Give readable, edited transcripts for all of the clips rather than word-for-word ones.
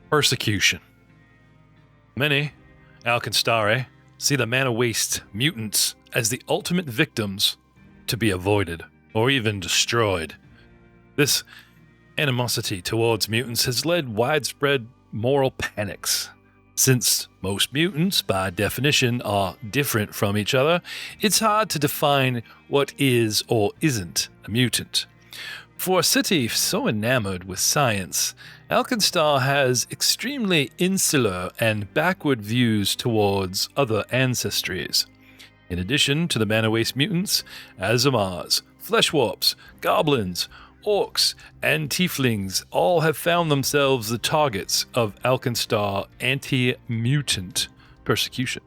Persecution. Many, AlkenStar, see the mana waste mutants as the ultimate victims to be avoided or even destroyed. This animosity towards mutants has led widespread moral panics. Since most mutants, by definition, are different from each other, it's hard to define what is or isn't a mutant. For a city so enamored with science, AlkenStar has extremely insular and backward views towards other ancestries. In addition to the mana waste mutants, Azamars, Fleshwarps, Goblins, Orcs, and Tieflings all have found themselves the targets of AlkenStar anti-mutant persecution.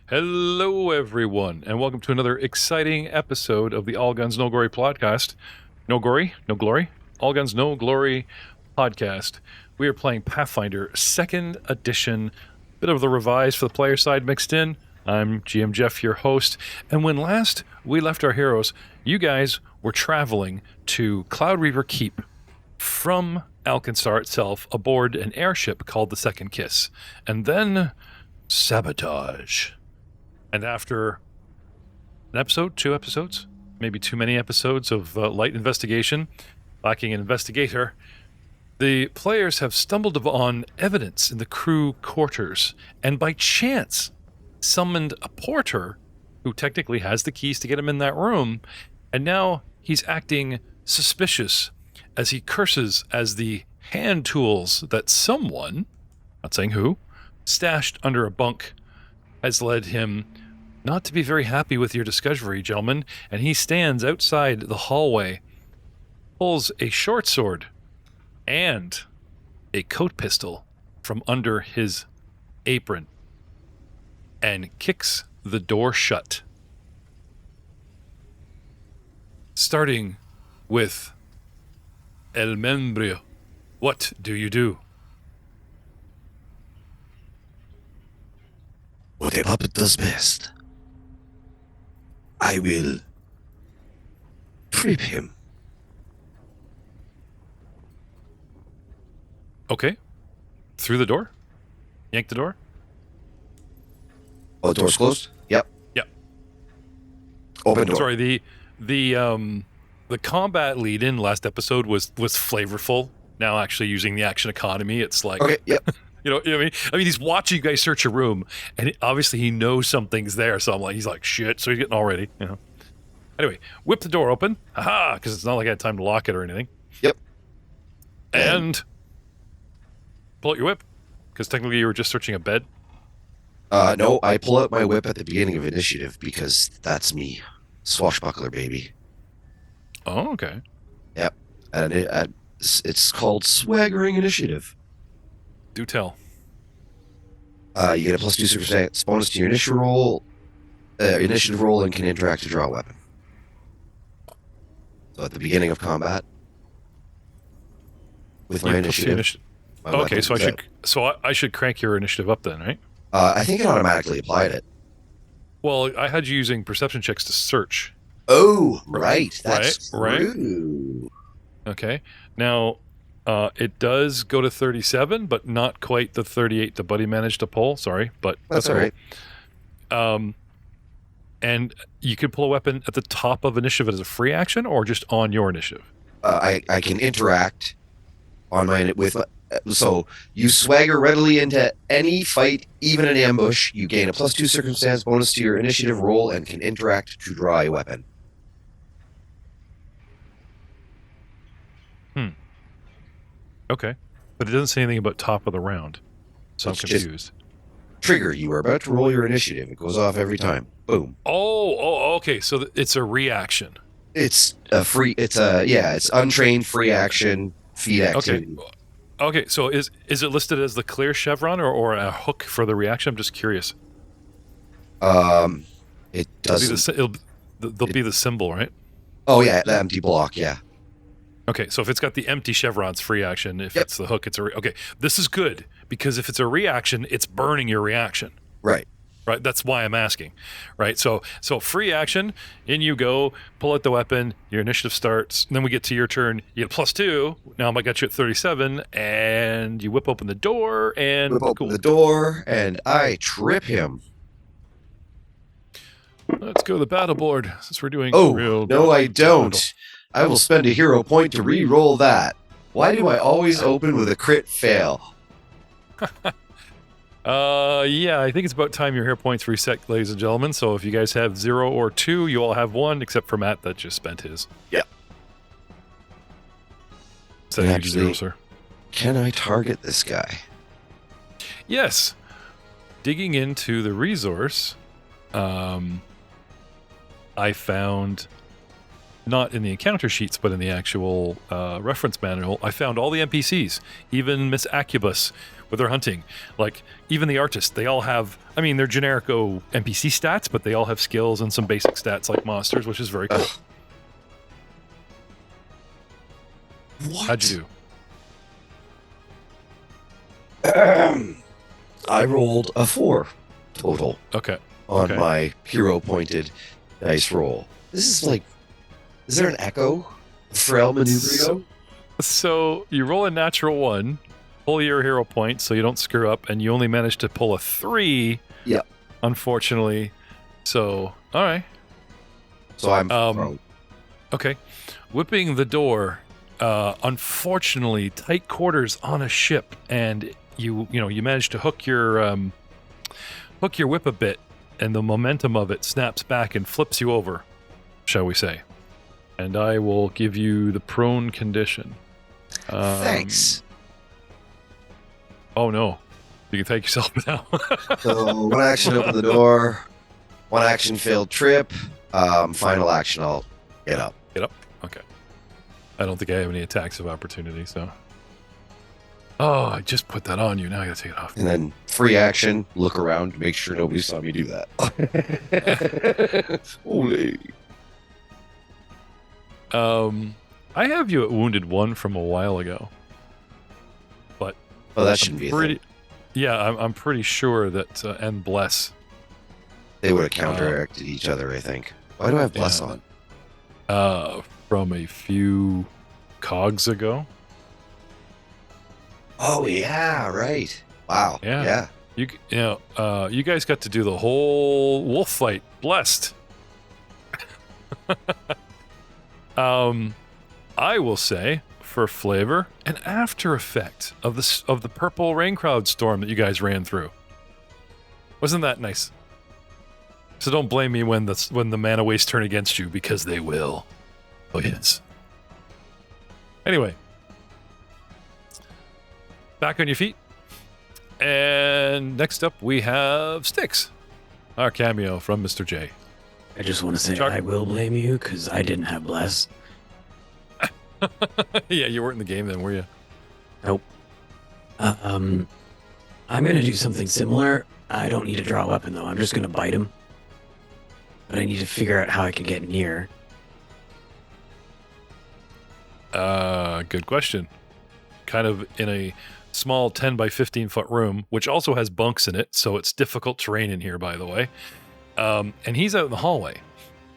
Hello, everyone, and welcome to another exciting episode of the All Guns, No Glory podcast. No Glory, No Glory, All Guns, No Glory podcast. We are playing Pathfinder 2nd edition, bit of the revise for the player side mixed in. I'm GM Jeff, your host, and when last we left our heroes, you guys were traveling to Cloud Reaver Keep from AlkenStar itself aboard an airship called the Second Kiss, and then sabotage. And after an episode, 2 episodes, maybe too many episodes of light investigation, lacking an investigator, the players have stumbled upon evidence in the crew quarters and by chance summoned a porter who technically has the keys to get him in that room, and now he's acting suspicious as he curses as the hand tools that someone, not saying who, stashed under a bunk has led him not to be very happy with your discovery, gentlemen, and he stands outside the hallway, pulls a short sword and a coat pistol from under his apron and kicks the door shut. Starting with El Membrio, what do you do? What a puppet does best. I will trip him. Okay. Through the door? Yank the door? Oh, the door's closed? Yep. Yep. Open door. Sorry, the combat lead in last episode was flavorful. Now actually using the action economy, it's like Okay, yep. You know what I mean? I mean, he's watching you guys search a room, and obviously he knows something's there. So he's like, shit. So he's getting all ready, you know. Anyway, whip the door open. Haha, because it's not like I had time to lock it or anything. Yep. And pull out your whip, because technically you were just searching a bed. No, I pull out my whip at the beginning of initiative because that's me. Swashbuckler, baby. Oh, okay. Yep. And it's called Swaggering Initiative. Do tell. You get a +2 circumstance bonus to your initiative roll, and can interact to draw a weapon. So at the beginning of combat, with my initiative. Okay, so I should crank your initiative up then, right? I think it automatically applied it. Well, I had you using perception checks to search. Oh, right. That's right. true. Okay. Now, it does go to 37, but not quite the 38 the buddy managed to pull. Sorry, but that's all right. And you can pull a weapon at the top of initiative as a free action, or just on your initiative. I can interact on my with. So you swagger readily into any fight, even an ambush. You gain a +2 circumstance bonus to your initiative roll and can interact to draw a weapon. Okay. But it doesn't say anything about top of the round. So I'm confused. Trigger, you are about to roll your initiative. It goes off every time. Boom. Oh, okay. So it's a reaction. It's a free, it's untrained free action, feed activity. Okay. Okay, so is it listed as the clear chevron or a hook for the reaction? I'm just curious. It It'll be doesn't. there'll be the symbol, right? Oh yeah, the empty block. Yeah. Okay, so if it's got the empty chevrons, free action. If Yep. it's the hook, it's okay. This is good because if it's a reaction, it's burning your reaction. Right. Right, that's why I'm asking. Right, so free action, in you go, pull out the weapon, your initiative starts, and then we get to your turn, you get +2. Now I got you at 37, and you whip open the door, and Whip open the door, and I trip him. Let's go to the battle board since we're doing Oh real. no, I don't. I will spend a hero point to re-roll that. Why do I always open with a crit fail? Yeah, I think it's about time your hero points reset, ladies and gentlemen. So if you guys have 0 or 2, you all have 1, except for Matt that just spent his. Yeah. Is that huge 0, sir? Can I target this guy? Yes. Digging into the resource, I found, not in the encounter sheets, but in the actual reference manual, I found all the NPCs, even Miss Accubus with her hunting. Like, even the artists, they all have, I mean, they're generico NPC stats, but they all have skills and some basic stats like monsters, which is very cool. What? How'd you do? I rolled a 4 total. Okay. On my hero-pointed dice roll. This is like, is there an echo? Frail manubrio? So you roll a natural 1, pull your hero point so you don't screw up, and you only managed to pull a 3. Yeah. Unfortunately. So, all right. So I'm okay. Whipping the door. Unfortunately, tight quarters on a ship, and you managed to hook your whip a bit, and the momentum of it snaps back and flips you over, shall we say. And I will give you the prone condition. Thanks. Oh no. You can thank yourself now. So 1 action open the door, 1 action failed trip, final action I'll get up. Get up? Okay. I don't think I have any attacks of opportunity, so. Oh, I just put that on you. Now I gotta take it off. And then free action, look around, make sure nobody saw me do that. Holy. I have you at wounded 1 from a while ago. But that shouldn't be a thing. Yeah, I'm pretty sure that and bless. They would have counteracted each other, I think. Why do I have bless on? From a few cogs ago. Oh yeah, right. Wow. Yeah. You guys got to do the whole wolf fight. Blessed. I will say, for flavor, an after effect of the purple rain cloud storm that you guys ran through. Wasn't that nice? So don't blame me when the mana wastes turn against you, because they will. Oh yes. Anyway, back on your feet. And next up we have Styx, our cameo from Mr. J. I just want to say I will blame you because I didn't have bless. Yeah, you weren't in the game then, were you? Nope. I'm gonna do something similar. I don't need to draw a weapon though. I'm just gonna bite him. But I need to figure out how I can get near. Good question. Kind of in a small 10 by 15 foot room, which also has bunks in it, so it's difficult terrain in here, by the way. And he's out in the hallway.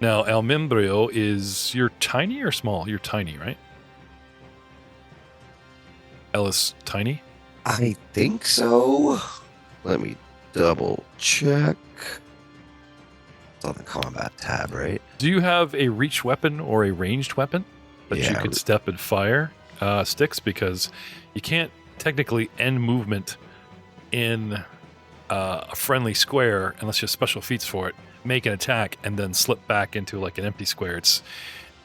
Now, El Mimbrio is, you're tiny or small? You're tiny, right? Ellis, tiny? I think so. Let me double check. It's on the combat tab, right? Do you have a reach weapon or a ranged weapon that you could step and fire, Styx? Because you can't technically end movement in a friendly square unless you have special feats for it, make an attack, and then slip back into like an empty square.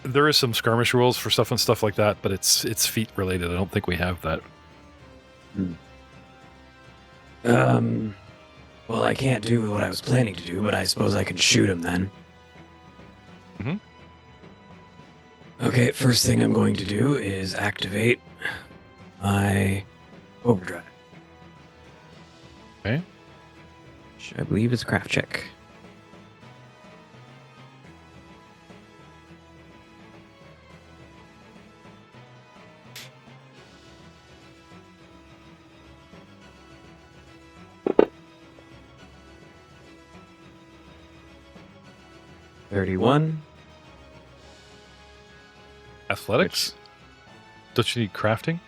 There is some skirmish rules for stuff and stuff like that, but it's feat related. I don't think we have that. Well, I can't do what I was planning to do, but I suppose I can shoot him then. Mm-hmm. Okay, first thing I'm going to do is activate my Overdrive. Okay. Which I believe is craft check. $31. Athletics? Don't you need crafting?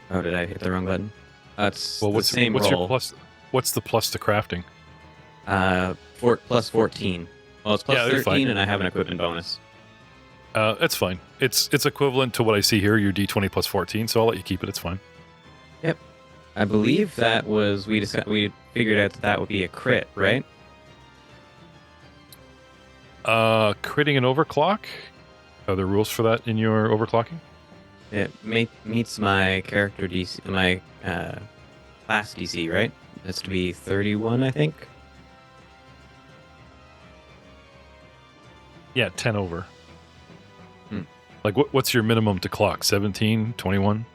Oh, did I hit the wrong button? It's Well, the same what's roll. your plus? What's the plus to crafting? Plus 14. Well, it's plus Yeah, you're 13, fine. and I have an equipment bonus. That's fine. It's equivalent to what I see here, your D20 plus 14, so I'll let you keep it. It's fine. Yep. I believe that was we figured out that would be a crit, right? Critting an overclock? Are there rules for that in your overclocking? It meets my character DC, my class DC, right? That's to be 31, I think. Yeah, 10 over. Hmm. Like, what's your minimum to clock? 17, 21?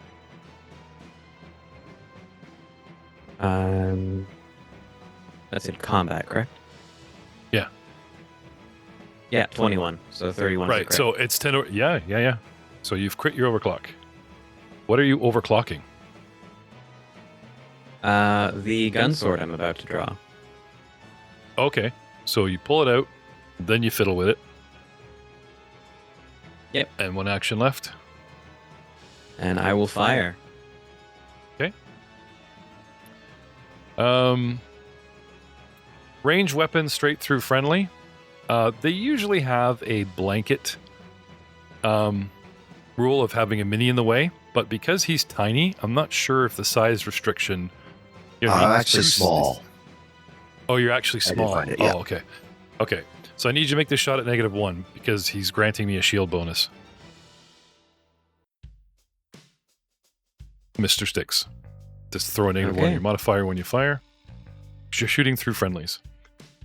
That's in combat, correct? Yeah. Yeah, 21. So 31. Right, so it's 10 over. Yeah. So you've crit your overclock. What are you overclocking? The gun sword I'm about to draw. Okay, so you pull it out, then you fiddle with it. Yep. And one action left. And I will fire. Okay. Range weapon straight through friendly. They usually have a blanket rule of having a mini in the way, but because he's tiny, I'm not sure if the size restriction. I'm actually small. Oh, you're actually I did small. find it, yeah. Oh, okay. Okay. So I need you to make this shot at -1 because he's granting me a shield bonus. Mr. Sticks. Just throw a -1 on Okay. your modifier when you fire. You're shooting through friendlies.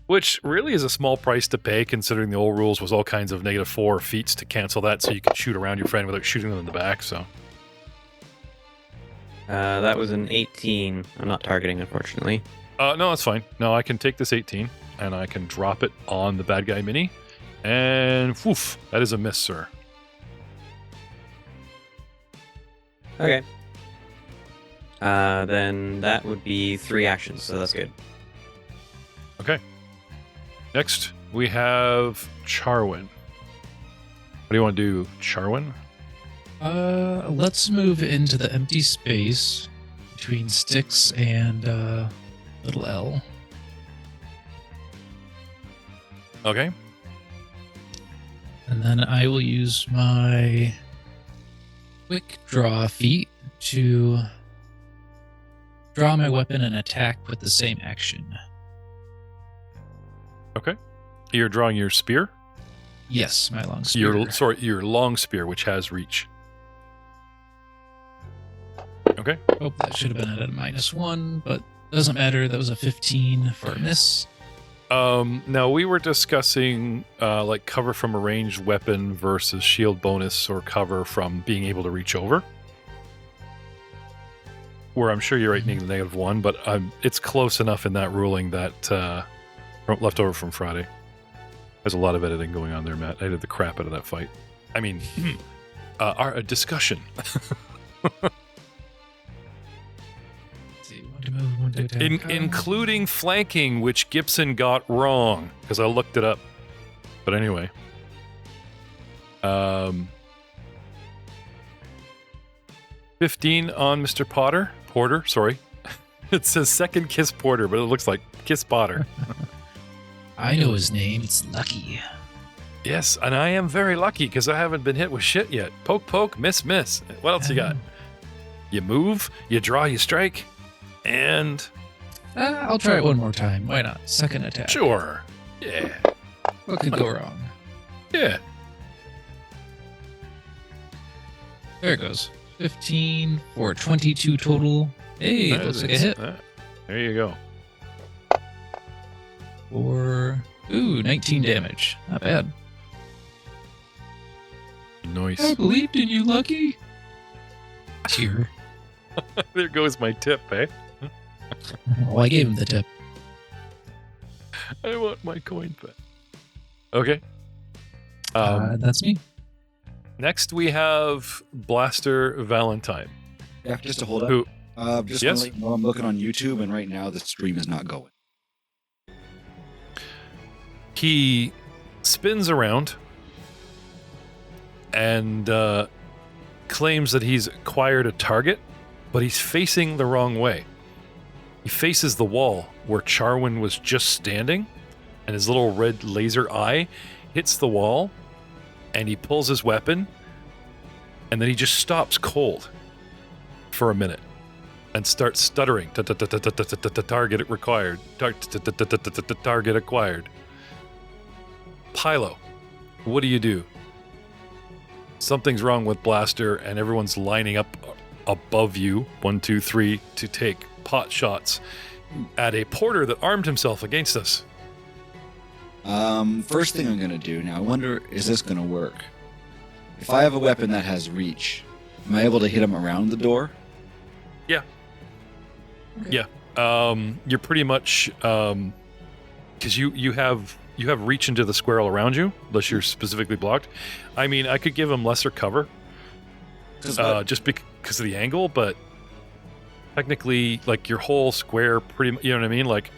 Which really is a small price to pay considering the old rules was all kinds of -4 feats to cancel that so you could shoot around your friend without shooting them in the back, so. That was an 18. I'm not targeting, unfortunately. No, that's fine. No, I can take this 18 and I can drop it on the bad guy mini. And woof, that is a miss, sir. Okay. Then that would be 3 actions, so that's good. Okay. Next, we have Charwin. What do you want to do, Charwin? Let's move into the empty space between Sticks and little L. Okay. And then I will use my quick draw feat to draw my weapon and attack with the same action. Okay. You're drawing your spear? Yes, my long spear. Your long spear, which has reach. Okay. Oh, that should have been at a -1, but doesn't matter. That was a 15 for a miss. Now we were discussing like cover from a ranged weapon versus shield bonus or cover from being able to reach over. Where I'm sure you're right, needing the -1, but it's close enough in that ruling that left over from Friday. There's a lot of editing going on there, Matt. I did the crap out of that fight. I mean, our discussion. Including flanking, which Gibson got wrong because I looked it up. But anyway, 15 on Mr. Porter. Sorry, it says second Kiss Porter, but it looks like Kiss Potter. I know his name. It's Lucky. Yes, and I am very lucky because I haven't been hit with shit yet. Poke, poke, miss, miss. What else you got? You move, you draw, you strike, and I'll try it one more time. Why not? Second attack. sure. Yeah. What could go wrong? Yeah. There it goes. 15 for 22 total. Hey, it looks like a hit. There you go. For 19 damage. Not bad. Nice. I believed in you, Lucky. Tear. There goes my tip, eh? Well, I gave him the tip. I want my coin back. Okay. That's me. Next, we have Blaster Valentine. Yeah, just to hold up. Who? Just Yes? want to let you know I'm looking on YouTube, and right now the stream is not going. He spins around and claims that he's acquired a target, but he's facing the wrong way. He faces the wall where Charwin was just standing, and his little red laser eye hits the wall, and he pulls his weapon, and then he just stops cold for a minute and starts stuttering. Target required. Target acquired. Pylo, what do you do? Something's wrong with Blaster, and everyone's lining up above you, 1, 2, 3, to take pot shots at a porter that armed himself against us. First thing I'm going to do now, I wonder, is this going to work? If I have a weapon that has reach, am I able to hit him around the door? Yeah. Okay. Yeah. You're pretty much because you have reach into the square all around you, unless you're specifically blocked. I mean, I could give him lesser cover, just because of the angle, but technically, like your whole square, pretty, you know what I mean? Like,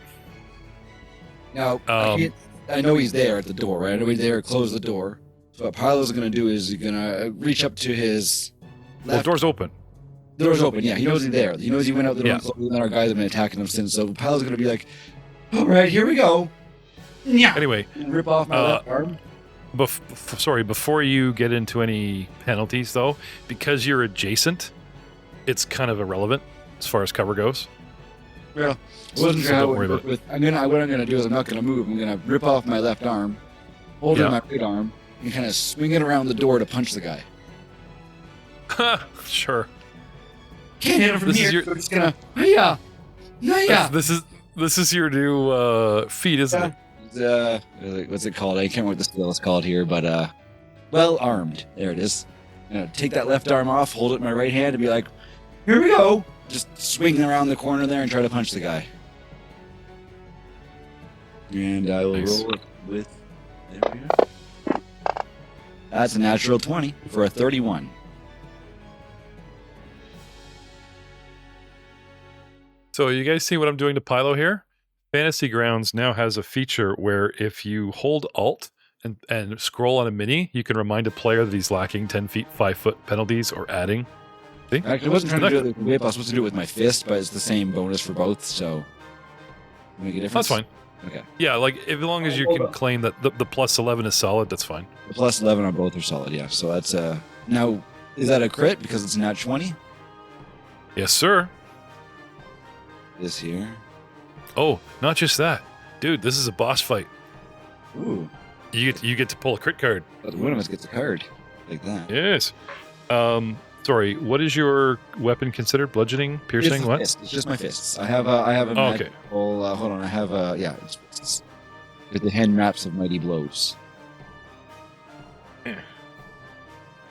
Now, I know he's there at the door, right? I know he's there, close the door. So what Pylo's going to do is he's going to reach up to his well, the left. door's open. The door's open, yeah. He knows he's there. He knows he went out the door Yeah. and closed, and our guys have been attacking him since. So Pylo's going to be like, all right, here we go. Yeah. Anyway, And rip off my left arm. before you get into any penalties, though, because you're adjacent, it's kind of irrelevant as far as cover goes. Well, I wasn't sure how don't it worry would about work with. What I'm going to do is I'm not going to move. I'm going to rip off my left arm, hold it in my right arm, and kind of swing it around the door to punch the guy. Sure. Can't hit him from This here. is your- So I'm just going to, hiya, hiya. This is your new feat, isn't it? What's it called? I can't remember what the skill is called here, but well armed. There it is. Take that left arm off, hold it in my right hand, and be like, here we go. Just swing around the corner there and try to punch the guy. And I will Nice. roll it with. There we go. That's a natural 20 for a 31. So you guys see what I'm doing to Pylo here? Fantasy Grounds now has a feature where if you hold Alt and scroll on a mini, you can remind a player that he's lacking 10 feet, 5 foot penalties or adding. See? Actually, I wasn't trying to do it with the whip. I was supposed to do it with my fist, but it's the same bonus for both, so. Make a difference? That's fine. Okay. Yeah, like as long as you can claim that the plus 11 is solid, that's fine. The plus 11 on both are solid, yeah. So that's now, is that a crit because it's nat 20? Yes, sir. This here. Oh, not just that. Dude, this is a boss fight. Ooh. You get to pull a crit card. One of us gets a card. Like that. Yes. Sorry, what is your weapon considered? Bludgeoning, piercing, It's what? fist. It's just my fists. I have a Oh, okay. magical, hold on, I have a, yeah, it's with the hand wraps of mighty blows.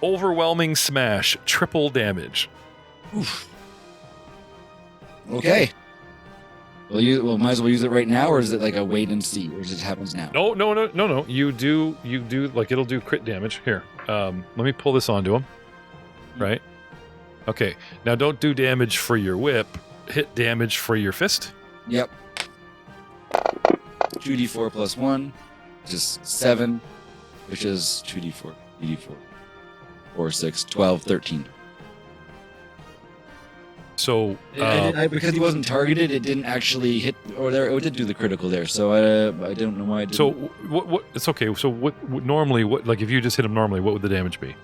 Overwhelming smash, triple damage. Oof. Okay. Well, might as well use it right now, or is it like a wait and see, or just happens now? No. You do like it'll do crit damage. Here, let me pull this onto him. Right. Okay. Now don't do damage for your whip. Hit damage for your fist. Yep. 2d4 plus 1, which is 7, which is 2d4, d4, 4, 6, 12, 13. So Because he wasn't targeted, it didn't actually hit, or there, it did do the critical there, so I don't know why it didn't. so what? It's okay. So what normally? What, like if you just hit him normally, what would the damage be? It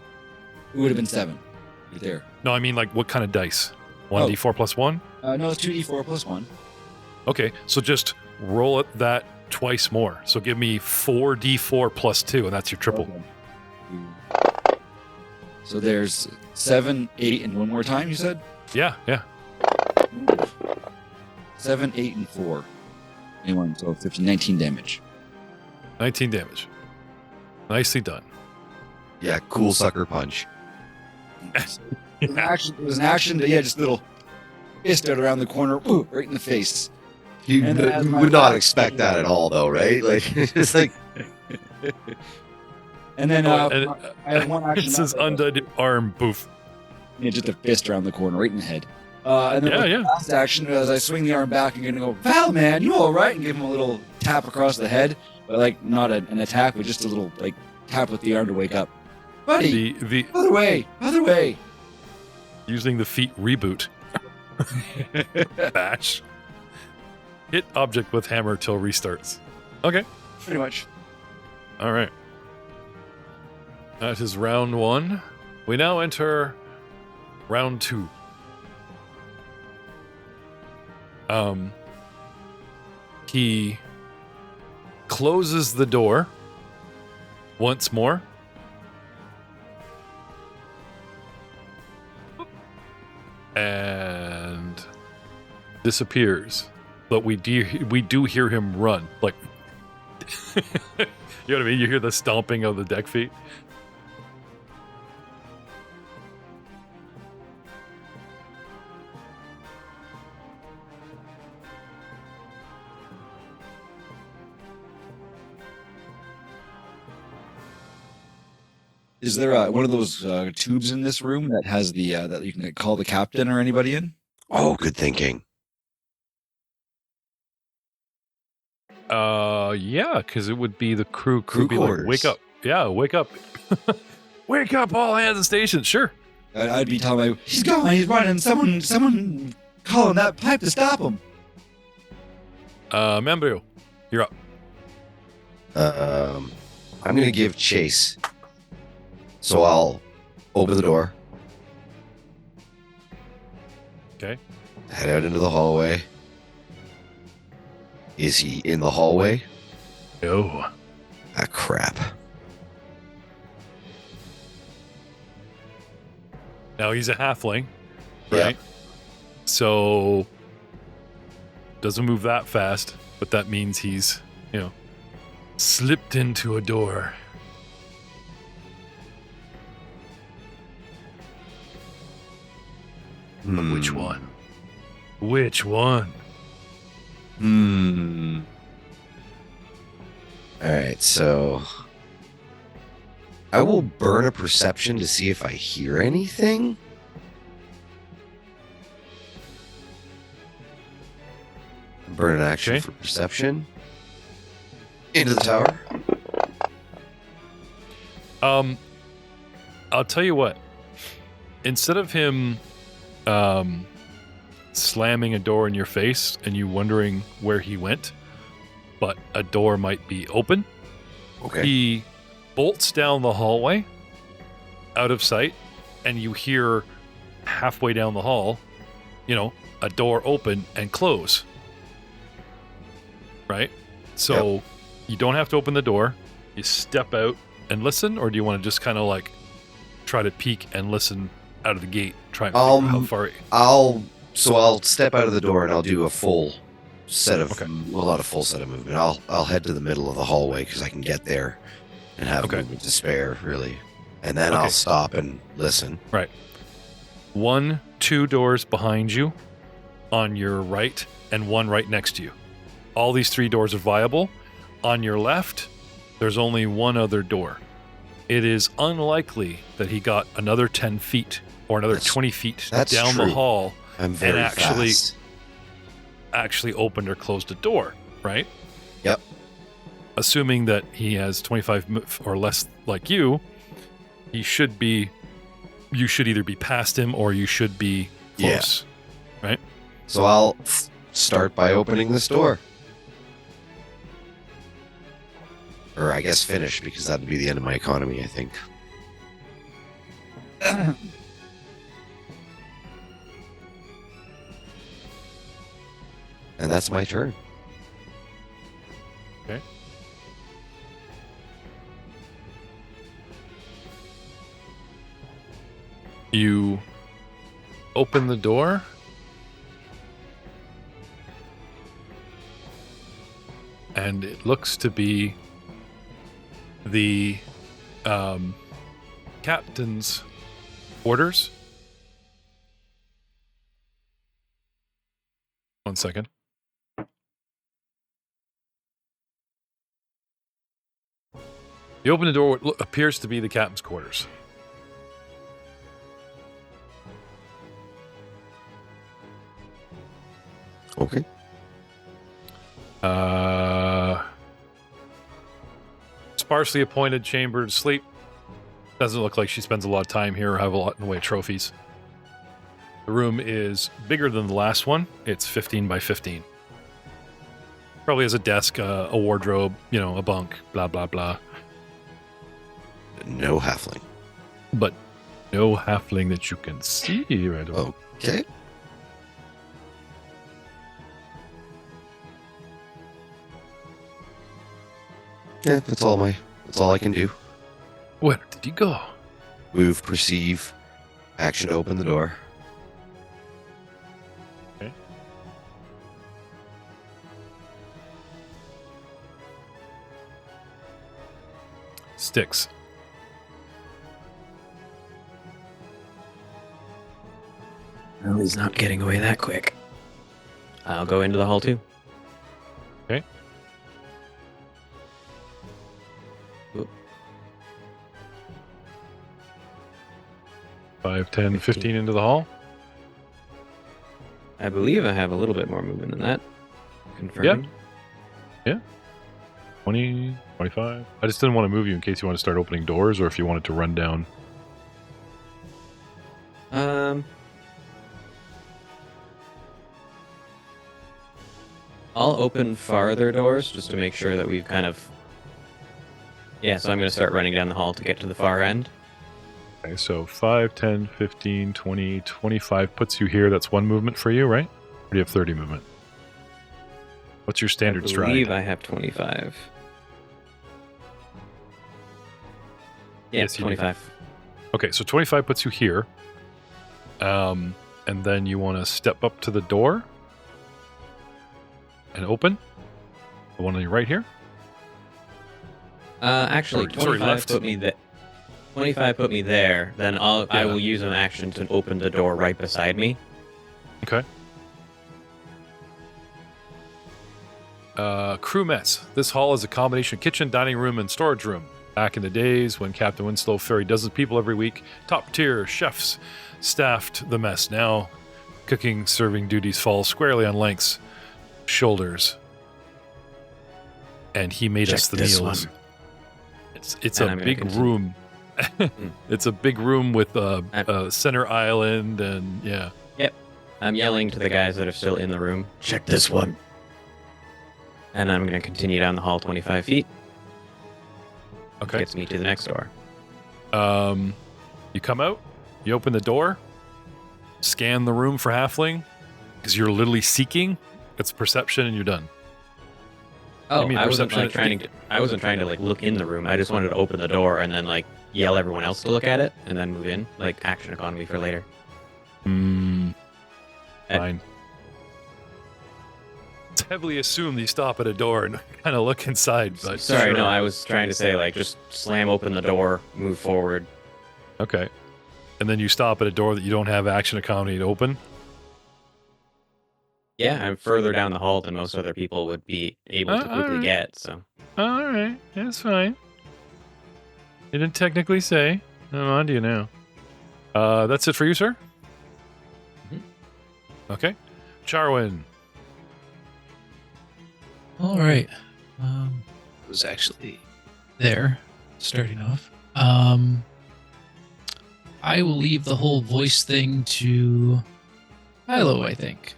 would have been 7, right there. No, I mean like what kind of dice? 1d4 plus 1? No, it's 2d4 plus 1. Okay, so just roll it that twice more. So give me 4d4 plus 2, and that's your triple. Okay. So there's 7, 8, and one more time, you said? Yeah. 7, 8, and 4. 21, so 15, 19 damage. 19 damage. Nicely done. Yeah, cool sucker punch. It was an action, yeah, just a little fist out around the corner, right in the face. You And as my would not back- expect that at all, though, right? Like, it's like, And then And I have one action. it's his undead arm. Poof. Yeah, just a fist around the corner, right in the head. And then Yeah, with the last action, as I swing the arm back, I'm gonna go, Val, man, you all right? And give him a little tap across the head, but like not an attack, but just a little like tap with the arm to wake up. Buddy, The other way. using the feet reboot. Bash. Hit object with hammer till restarts. Okay. Pretty much. All right. That is round 1. We now enter round 2. He closes the door once more. And disappears. But we do hear him run. Like, you know what I mean? You hear the stomping of the deck feet. Is there one of those tubes in this room that has the that you can call the captain or anybody in? oh, good thinking. Yeah, because it would be the crew Crew be like, quarters. wake up. Yeah, wake up. Wake up, all hands at station. Sure. I'd be telling my, he's gone, he's running. Someone calling that pipe to stop him. Membrio, you're up. I'm going to give chase. So I'll open the door. Okay. Head out into the hallway. Is he in the hallway? No. Ah, crap. Now he's a halfling, Yeah. right? So doesn't move that fast, but that means he's, slipped into a door. But which one? Which one? Alright, so I will burn a perception to see if I hear anything. Burn an action Okay. for perception. Into the tower. I'll tell you what. Instead of him slamming a door in your face and you wondering where he went, but a door might be open, Okay. he bolts down the hallway out of sight, and you hear halfway down the hall, a door open and close. Right? So you don't have to open the door. You step out and listen, or do you want to just kind of like try to peek and listen out of the gate? Try and figure out how far. I'll step out of the door and I'll do a full set of Okay. well, not a full set of movement. I'll head to the middle of the hallway because I can get there and have Okay. movement to spare, really. And then Okay. I'll stop and listen. 2 doors behind you on your right and one right next to you. All these 3 doors are viable. On your left, there's only one other door. It is unlikely that he got another 10 feet or another That's- 20 feet that's down the true. hall, I'm very actually- fast. actually opened or closed a door, right? Yep. Assuming that he has 25 or less like you, you should either be past him or you should be Yeah. close. So I'll start by opening this door. Or I guess finish, because that'd be the end of my economy, I think. And that's my turn. Okay. You open the door. And it looks to be the captain's quarters. 1 second. You open the door, what appears to be the captain's quarters. Okay. Sparsely appointed chamber to sleep. Doesn't look like she spends a lot of time here or have a lot in the way of trophies. The room is bigger than the last one. It's 15 by 15. Probably has a desk, a wardrobe, a bunk, blah, blah, blah. No halfling. But no halfling that you can see right away. Okay. Yeah, that's all I can do. Where did you go? Move, perceive, action to open the door. Okay. Sticks. Well, he's not getting away that quick. I'll go into the hall too. Okay. Oop. 5, 10, 15 into the hall. I believe I have a little bit more movement than that. Confirmed. 20, 25. I just didn't want to move you in case you want to start opening doors or if you wanted to run down. I'll open farther doors just to make sure that we've kind of... Yeah, so I'm going to start running down the hall to get to the far end. Okay, so 5, 10, 15, 20, 25 puts you here. That's one movement for you, right? Or do you have 30 movement? What's your standard I believe stride? I have 25. Yeah, Yes, you do. 25. Okay, so 25 puts you here. And then you want to step up to the door and open. The one on your right here. Actually, Sorry, 25 left. put me there. 25 put me there. Then I Yeah. will use an action to open the door right beside me. Okay. Crew mess. This hall is a combination of kitchen, dining room, and storage room. Back in the days when Captain Winslow ferried dozens of people every week, top-tier chefs staffed the mess. Now, cooking, serving duties fall squarely on Lanks' shoulders. And he made Check us the this meals. one. It's And a I'm gonna big continue. room. It's a big room with a center island and yeah. I'm yelling to the guys that are still in the room. Check this one. And I'm going to continue down the hall 25 feet. Okay. Gets me to the next door. You come out, you open the door, scan the room for halfling, because you're literally seeking. It's perception, and you're done. Oh, mean I wasn't perception? trying to like look in the room. I just wanted to open the door and then like yell everyone else to look at it and then move in, like action economy for later. Fine. It's heavily assumed you stop at a door and kind of look inside. But Sorry, sure. no, I was trying to say like just slam open the door, move forward. Okay. And then you stop at a door that you don't have action economy to open. Yeah, I'm further down the hall than most other people would be able to quickly alright. get. So All right, that's fine. You didn't technically say. I'm on to you now. That's it for you, sir? Mhm. Okay. Charwin. All right. It was actually There, starting off. I will leave the whole voice thing to Hilo, I think.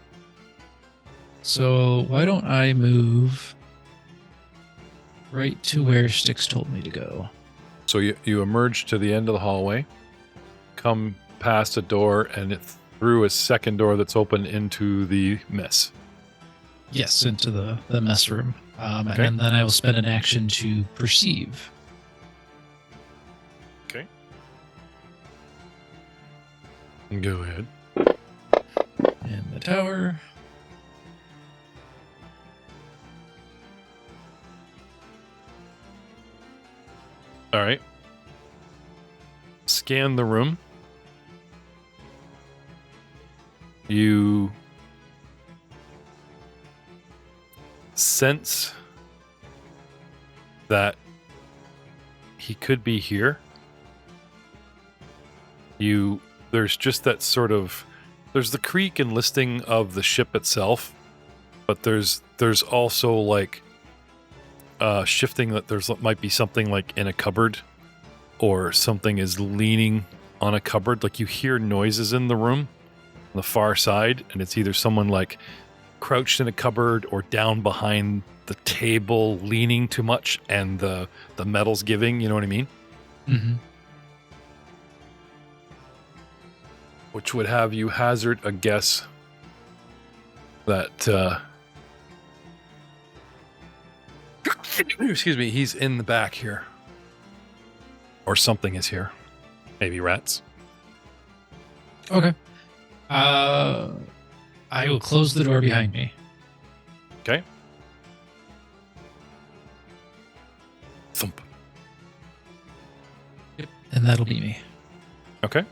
So why don't I move right to where Styx told me to go? So you emerge to the end of the hallway, come past a door, and it through a second door that's open into the mess. Yes, into the mess room. Okay. And then I will spend an action to perceive. Okay. Go ahead. In the tower. All right. Scan the room. sense that he could be here. There's just that sort of, there's the creak and listing of the ship itself, but there's also like shifting that there's might be something like in a cupboard, or something is leaning on a cupboard. Like you hear noises in the room on the far side, and it's either someone like crouched in a cupboard or down behind the table leaning too much, and the metal's giving, you know what I mean? Mm-hmm. Which would have you hazard a guess that excuse me, he's in the back here, or something is here. Maybe rats. Okay. I will close the door behind me. Okay. Thump. Yep, and that'll be me. Okay.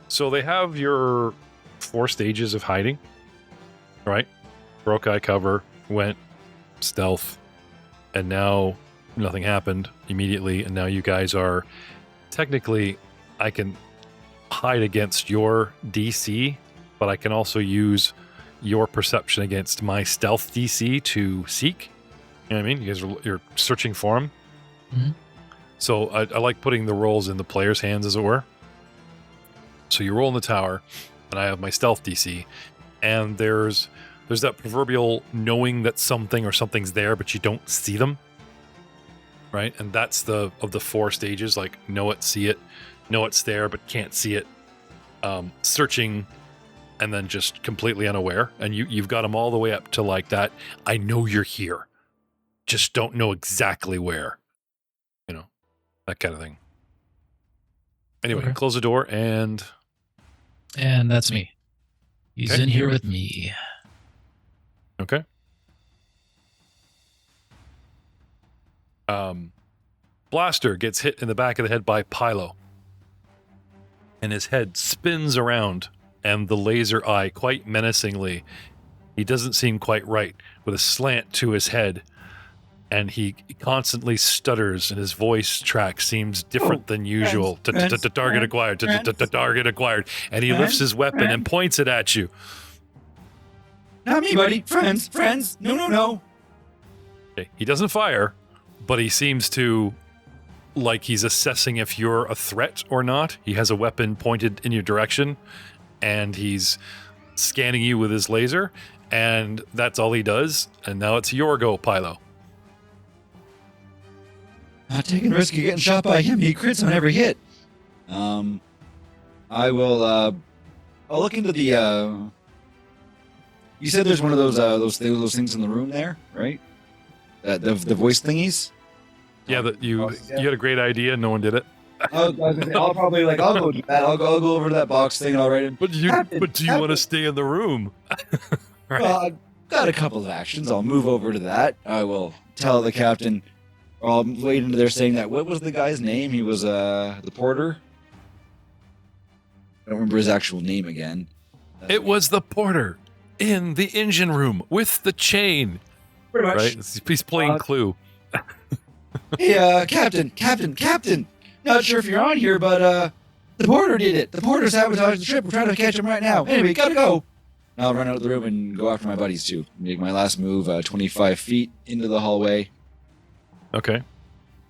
So they have your 4 stages of hiding, right? Broke eye cover, went stealth, and now nothing happened immediately, and now you guys are technically, I can hide against your DC, but I can also use your perception against my stealth DC to seek. You know what I mean? You guys you're searching for him. Mm-hmm. So I like putting the rolls in the player's hands, as it were. So you roll in the tower, and I have my stealth DC, and there's that proverbial knowing that something or something's there, but you don't see them, right? And that's of the 4 stages, like know it, see it, know it's there, but can't see it, searching, and then just completely unaware. And you've got them all the way up to like that. I know you're here, just don't know exactly where, you know, that kind of thing. Anyway, Okay. Close the door, and that's me. He's Okay. in here with me. okay. Blaster gets hit in the back of the head by Pylo, and his head spins around, and the laser eye, quite menacingly, he doesn't seem quite right, with a slant to his head, and he constantly stutters, and his voice track seems different than usual. Target acquired, target acquired, and he lifts his weapon and points it at you. Not me, buddy. Friends. No. Okay. He doesn't fire, but he seems to, like he's assessing if you're a threat or not. He has a weapon pointed in your direction, and he's scanning you with his laser, and that's all he does. And now it's your go, Pylo. Not taking the risk of getting shot by him. He crits on every hit. I will. I'll look into the. You said there's one of those things in the room there, right? The voice thingies. Yeah, that you had a great idea. No one did it. I'll probably I'll go do that. I'll go over to that box thing and I'll write it. But do you want to stay in the room? Right. Well, I've got a couple of actions. I'll move over to that. I will tell the captain. I'll wait into there saying that. What was the guy's name? He was the porter. I don't remember his actual name again. It was the porter in the engine room with the chain. Pretty much. Right? He's playing Clue. Hey, Captain. Not sure if you're on here, but the porter did it. The porter sabotaged the trip. We're trying to catch him right now. Anyway, gotta go. I'll run out of the room and go after my buddies too. Make my last move, 25 feet into the hallway. Okay.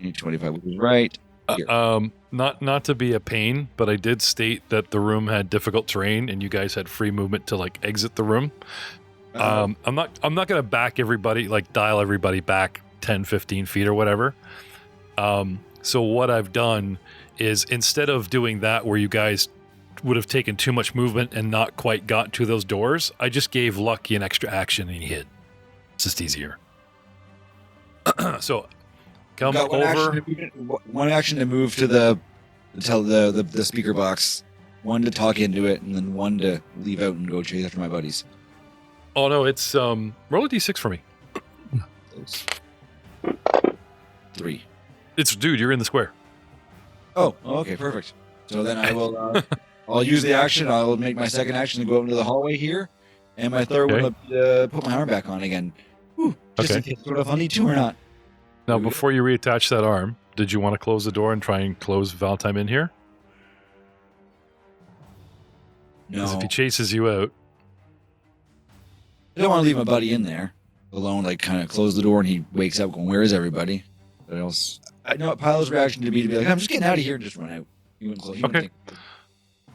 25, which is right. Here. Not to be a pain, but I did state that the room had difficult terrain, and you guys had free movement to exit the room. I'm not gonna back everybody, dial everybody back 10, 15 feet or whatever. So what I've done is, instead of doing that where you guys would have taken too much movement and not quite got to those doors, I just gave Lucky an extra action and he hit. It's just easier. So come Got over. One action to move to the speaker box, one to talk into it, and then one to leave out and go chase after my buddies. Oh no, it's roll a d6 for me. 3. It's dude, you're in the square. Oh, okay, perfect. So then I will. I'll use the action. I'll make my second action to go out into the hallway here, and my third one will put my arm back on again. Just Okay. in case sort of I'll need to or not. Now, before you reattach that arm, did you want to close the door and try and close Valentine in here? Because No. if he chases you out, I don't want to leave my buddy in there alone, like kind of close the door and he wakes up going, where is everybody? But else, I know what Pilo's reaction to be like, I'm just getting out of here and just run out. He wouldn't close. He wouldn't Okay.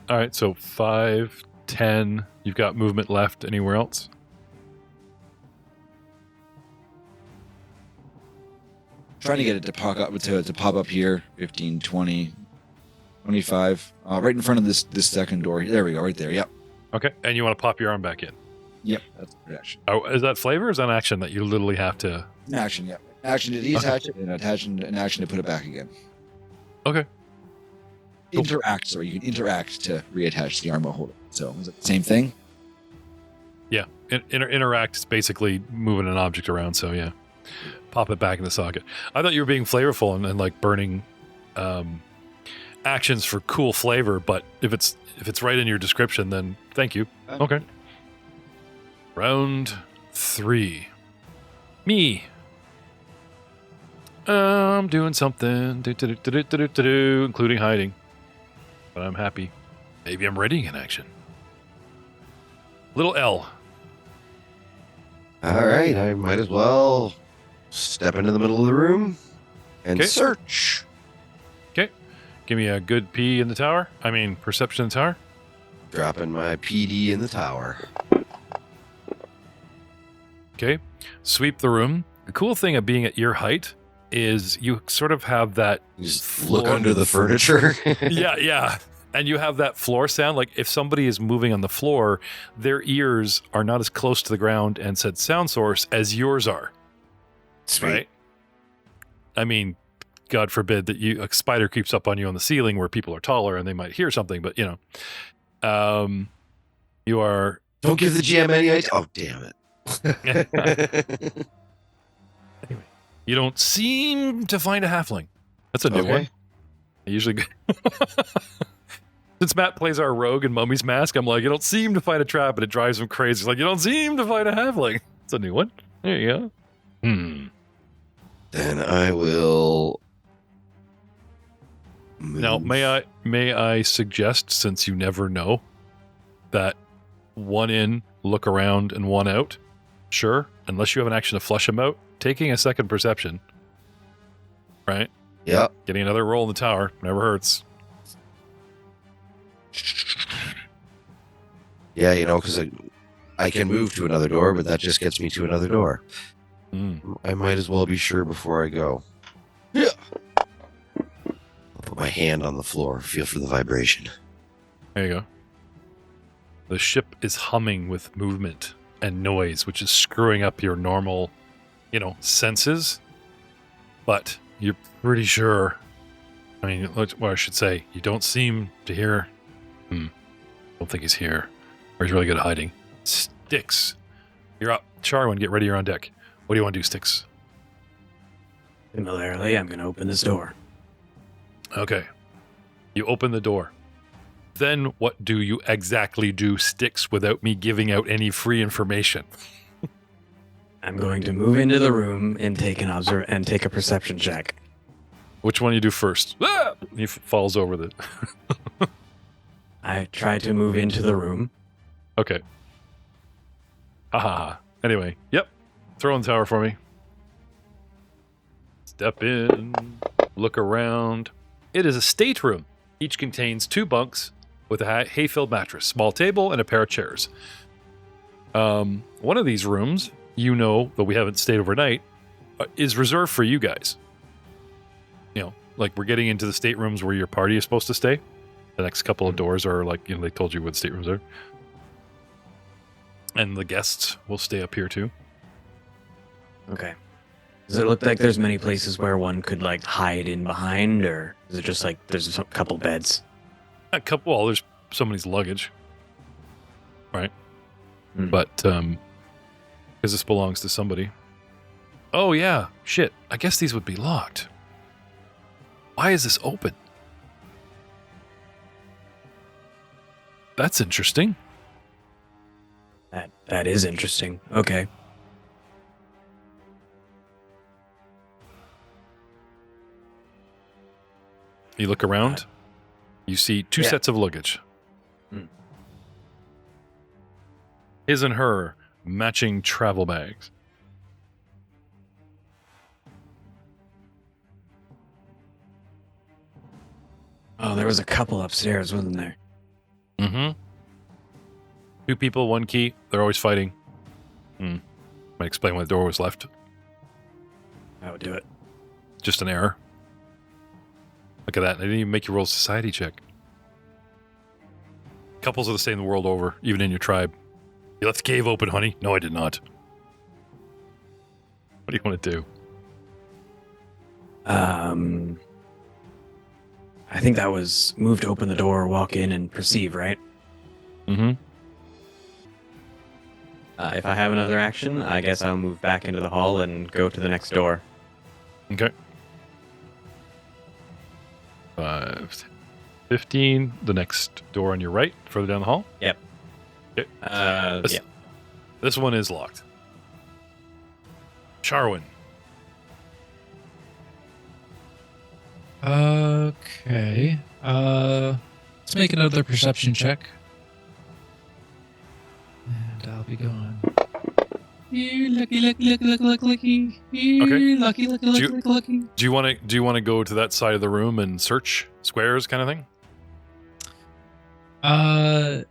All right, so 5, 10. You've got movement left. Anywhere else? Trying to get it to pop up here. 15, 20, 25. Right in front of this second door. There we go. Right there. Yep. Okay, and you want to pop your arm back in. Yep. That's the action. Oh, is that flavor or is that an action that you literally have to... An action. Yep. Action to detach it and an action to put it back again. Okay. Cool. Interact. So you can interact to reattach the arm while holding. So is it the same thing? Yeah, interact is basically moving an object around, so yeah. Pop it back in the socket. I thought you were being flavorful and like burning actions for cool flavor, but if it's right in your description, then thank you. Okay. Round 3. Me. I'm doing something, including hiding. But I'm happy. Maybe I'm readying an action. Little L. All right, I might as well step into the middle of the room and Okay. search. Give me a good P in the tower. I mean, perception in the tower. Dropping my PD in the tower. Okay. Sweep the room. The cool thing of being at your height is you sort of have that... Just look floor- under the furniture. yeah. And you have that floor sound. Like if somebody is moving on the floor, their ears are not as close to the ground and said sound source as yours are. Sweet. Right? I mean, God forbid that a spider creeps up on you on the ceiling where people are taller and they might hear something, but you are... Don't give the GM any idea. Oh, damn it. You don't seem to find a halfling. That's a new Okay. one. I usually... Since Matt plays our rogue in Mummy's Mask, I'm like, you don't seem to find a trap, and it drives him crazy. It's like, you don't seem to find a halfling. It's a new one. There you go. Then I will move. Now, may I suggest, since you never know, that one in, look around, and one out? Sure, unless you have an action to flush them out, taking a second perception, right? Yep. Getting another roll in the tower never hurts. Yeah, because I can move to another door, but that just gets me to another door. I might as well be sure before I go. Yeah. I'll put my hand on the floor, feel for the vibration. There you go. The ship is humming with movement and noise, which is screwing up your normal, senses. But you're pretty sure. I mean, what I should say, you don't seem to hear. Don't think he's here. Or he's really good at hiding. Sticks. You're up. Charwin, get ready. You're on deck. What do you want to do, Sticks? Similarly, I'm going to open this door. Okay. You open the door. Then what do you exactly do, Sticks, without me giving out any free information? I'm going to move into the room and take a perception check. Which one do you do first? Ah! He falls over the... I try to move into the room. Okay. Ha ha ha. Anyway, yep. Throw in the tower for me. Step in. Look around. It is a stateroom. Each contains 2 bunks with a hay-filled mattress, small table, and a pair of chairs. One of these rooms, but we haven't stayed overnight, is reserved for you guys. Like we're getting into the staterooms where your party is supposed to stay. The next couple of doors are like, they told you what staterooms are. And the guests will stay up here too. Okay. Does it look like there's many places where one could hide in behind, or is it just there's a couple beds? There's somebody's luggage. Right? Hmm. But, because this belongs to somebody. Oh yeah, shit. I guess these would be locked. Why is this open? That's interesting. That is interesting. Okay. You look around. You see two Yeah. sets of luggage. Hmm. His and her matching travel bags. Oh, there was a couple upstairs, wasn't there? Mm-hmm. 2 people, 1 key. They're always fighting. Might explain why the door was left. That would do it. Just an error. Look at that. They didn't even make you roll a society check. Couples are the same the world over, even in your tribe. You left the cave open, honey. No, I did not. What do you want to do? I think that was move to open the door, walk in, and perceive, right? Mm-hmm. If I have another action, I guess I'll move back into the hall and go to the next door. Okay. 5, 15. The next door on your right, further down the hall. Yep. Okay. Yeah. This one is locked. Charwin. Okay. Let's make another perception check. And I'll be going. You lucky. You Okay. lucky. Do you want to go to that side of the room and search squares, kind of thing? How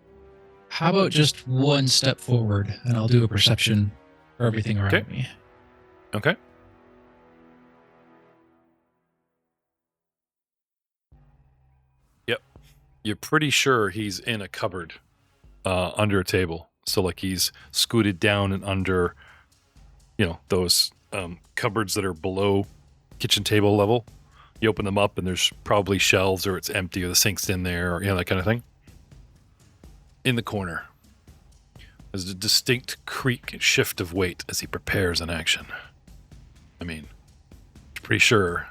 about just one step forward, and I'll do a perception for everything around Okay. me. Okay. Yep. You're pretty sure he's in a cupboard under a table. So like he's scooted down and under, those cupboards that are below kitchen table level. You open them up and there's probably shelves or it's empty or the sink's in there or that kind of thing. In the corner. There's a distinct creak and shift of weight as he prepares an action. I mean, pretty sure.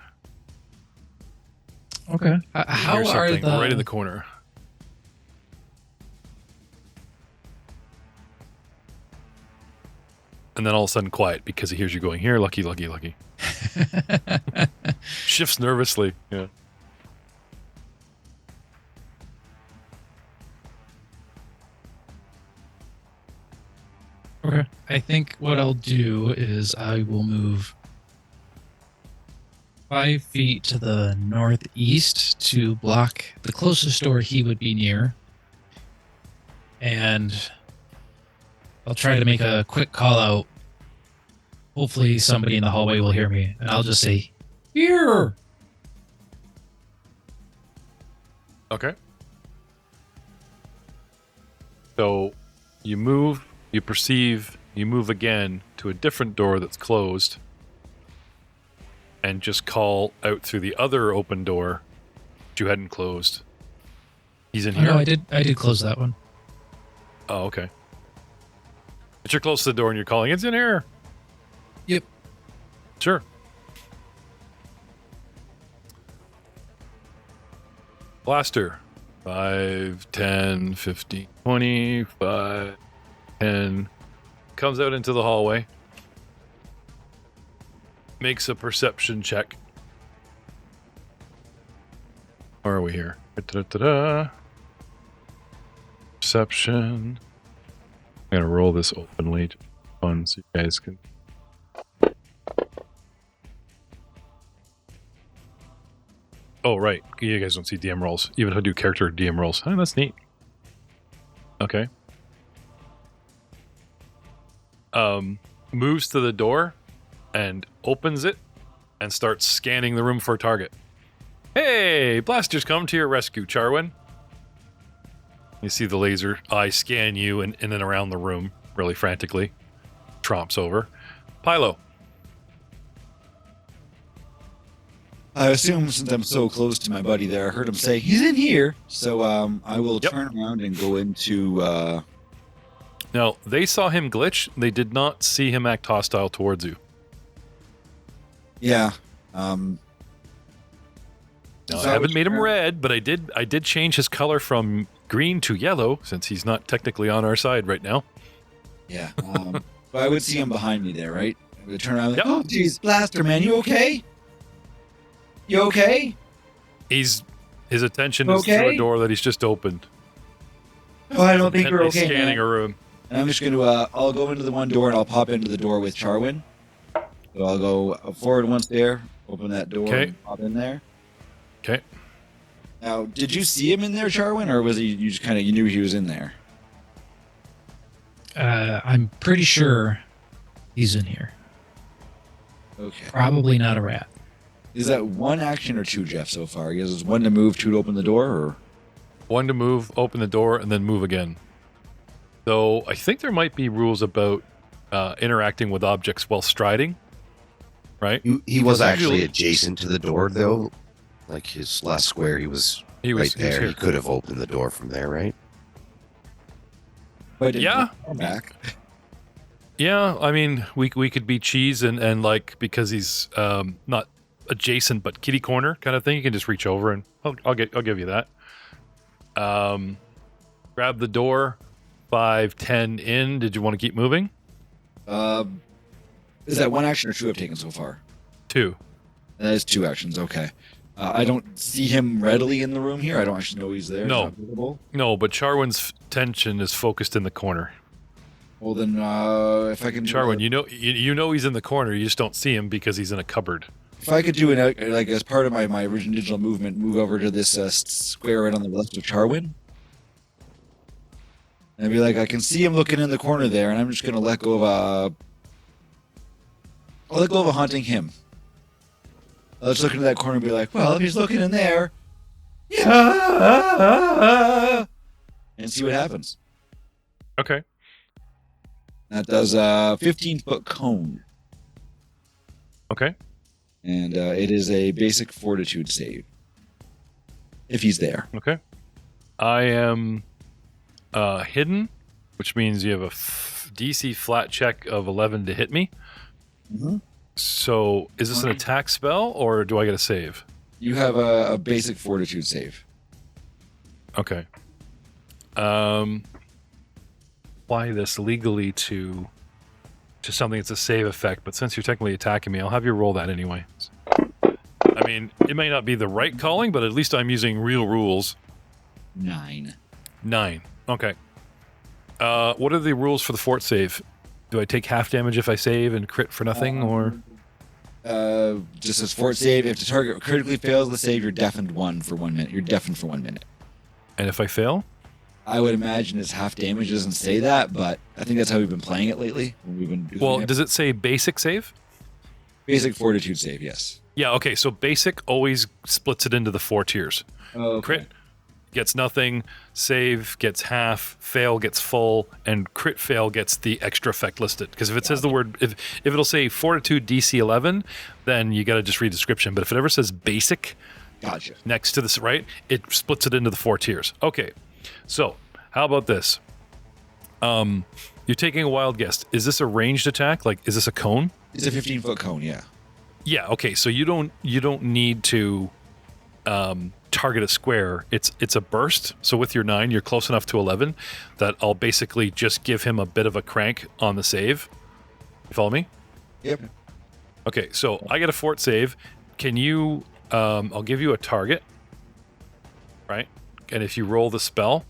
Okay. You How hear are something the right in the corner? And then all of a sudden quiet because he hears you going, here, lucky. Shifts nervously. Yeah. Okay. I think what I'll do is I will move 5 feet to the northeast to block the closest door he would be near. And I'll try to make a quick call out. Hopefully somebody in the hallway will hear me. And I'll just say, here! Okay. So you move, you perceive, you move again to a different door that's closed and just call out through the other open door that you hadn't closed. He's in Oh, here? no, I did close that one. Oh, okay. But you're close to the door and you're calling, it's in here. Yep. Sure. Blaster. 5, 10, 15, 20, 5, 10. Comes out into the hallway. Makes a perception check. Where are we here? Da-da-da-da. Perception. I'm going to roll this openly to be fun so you guys can... Oh, right. You guys don't see DM rolls. Even if I do character DM rolls. Oh, that's neat. Okay. Moves to the door and opens it and starts scanning the room for a target. Hey, blasters come to your rescue, Charwin. You see the laser eye scan you and in and around the room really frantically. Tromps over. Pylo. I assume since I'm so close to my buddy there, I heard him say, he's in here. So I will Yep. turn around and go into... Now, they saw him glitch. They did not see him act hostile towards you. Yeah. Now, So I I haven't was made him trying- red, but I did change his color from green to yellow since he's not technically on our side right now. Yeah. But I would see him behind me there, right? I would turn around like, Yep. oh, geez, Blaster, man, you okay? You okay? His attention is to Okay. a door that he's just opened. Oh, I don't think you're Intently okay, scanning man. a room. And I'm just going to, I'll go into the one door and I'll pop into the door with Charwin. So I'll go forward once there, open that door, Okay. and pop in there. Okay. Now, did you see him in there, Charwin, or was he? You just you knew he was in there? I'm pretty sure he's in here. Okay. Probably not a rat. Is that one action or two, Jeff? So far, he has one to move, two to open the door, or 1 to move, open the door, and then move again. Though I think there might be rules about interacting with objects while striding. Right? He was actually Usually- adjacent to the door, though. Like his last square, he was He was right there. here. He could have opened the door from there, right? but didn't Yeah. come back. Yeah, I mean, we could be cheese and like because he's not adjacent but kitty corner kind of thing. You can just reach over and I'll give you that. Grab the door, 5, 10 in. Did you want to keep moving? Is that one action or two I've taken so far? 2. That is two actions. Okay. I don't see him readily in the room here. I don't actually know he's there. He's No. not visible. No, but Charwin's tension is focused in the corner. Well, then, if I can, Charwin, you know he's in the corner. You just don't see him because he's in a cupboard. if I could do like as part of my original digital movement, move over to this square right on the left of Charwin, and I'd be like, I can see him looking in the corner there, and I'm just gonna let go of I'll let go of haunting him. I'll just look into that corner and be like, well, if he's looking in there, yeah, and see what happens. Okay. That does a 15-foot cone, Okay. and it is a basic fortitude save. If he's there. Okay. I am hidden, which means you have a DC flat check of 11 to hit me. Mm-hmm. So is this an attack spell or do I get a save? You have a basic fortitude save. Okay. Apply this legally to something that's a save effect, but since you're technically attacking me, I'll have you roll that anyway. I mean, it may not be the right calling, but at least I'm using real rules. 9. 9. Okay. What are the rules for the fort save? Do I take half damage if I save and crit for nothing, or? Just as fort save, if the target critically fails the save, you're deafened for 1 minute. You're deafened for 1 minute. And if I fail? I would imagine it's half damage. It doesn't say that, but I think that's how we've been playing it lately. When we've been doing Well, it. does it say basic save? Basic fortitude save, yes. Yeah, okay, so basic always splits it into the 4 tiers. Okay. Crit gets nothing, save gets half, fail gets full, and crit fail gets the extra effect listed. Because if it says the word, if it'll say Fortitude DC 11, then you got to just read description. But if it ever says basic Gotcha. next to this, right, it splits it into the 4 tiers. Okay, so how about this? You're taking a wild guess. Is this a ranged attack? Like, is this a cone? It's a 15-foot cone, yeah. Yeah. Okay. So you don't need to target a square. It's a burst. So with your 9, you're close enough to 11 that I'll basically just give him a bit of a crank on the save. You follow me? Yep. Okay. So I get a fort save. Can you? I'll give you a target. Right. And if you roll the spell,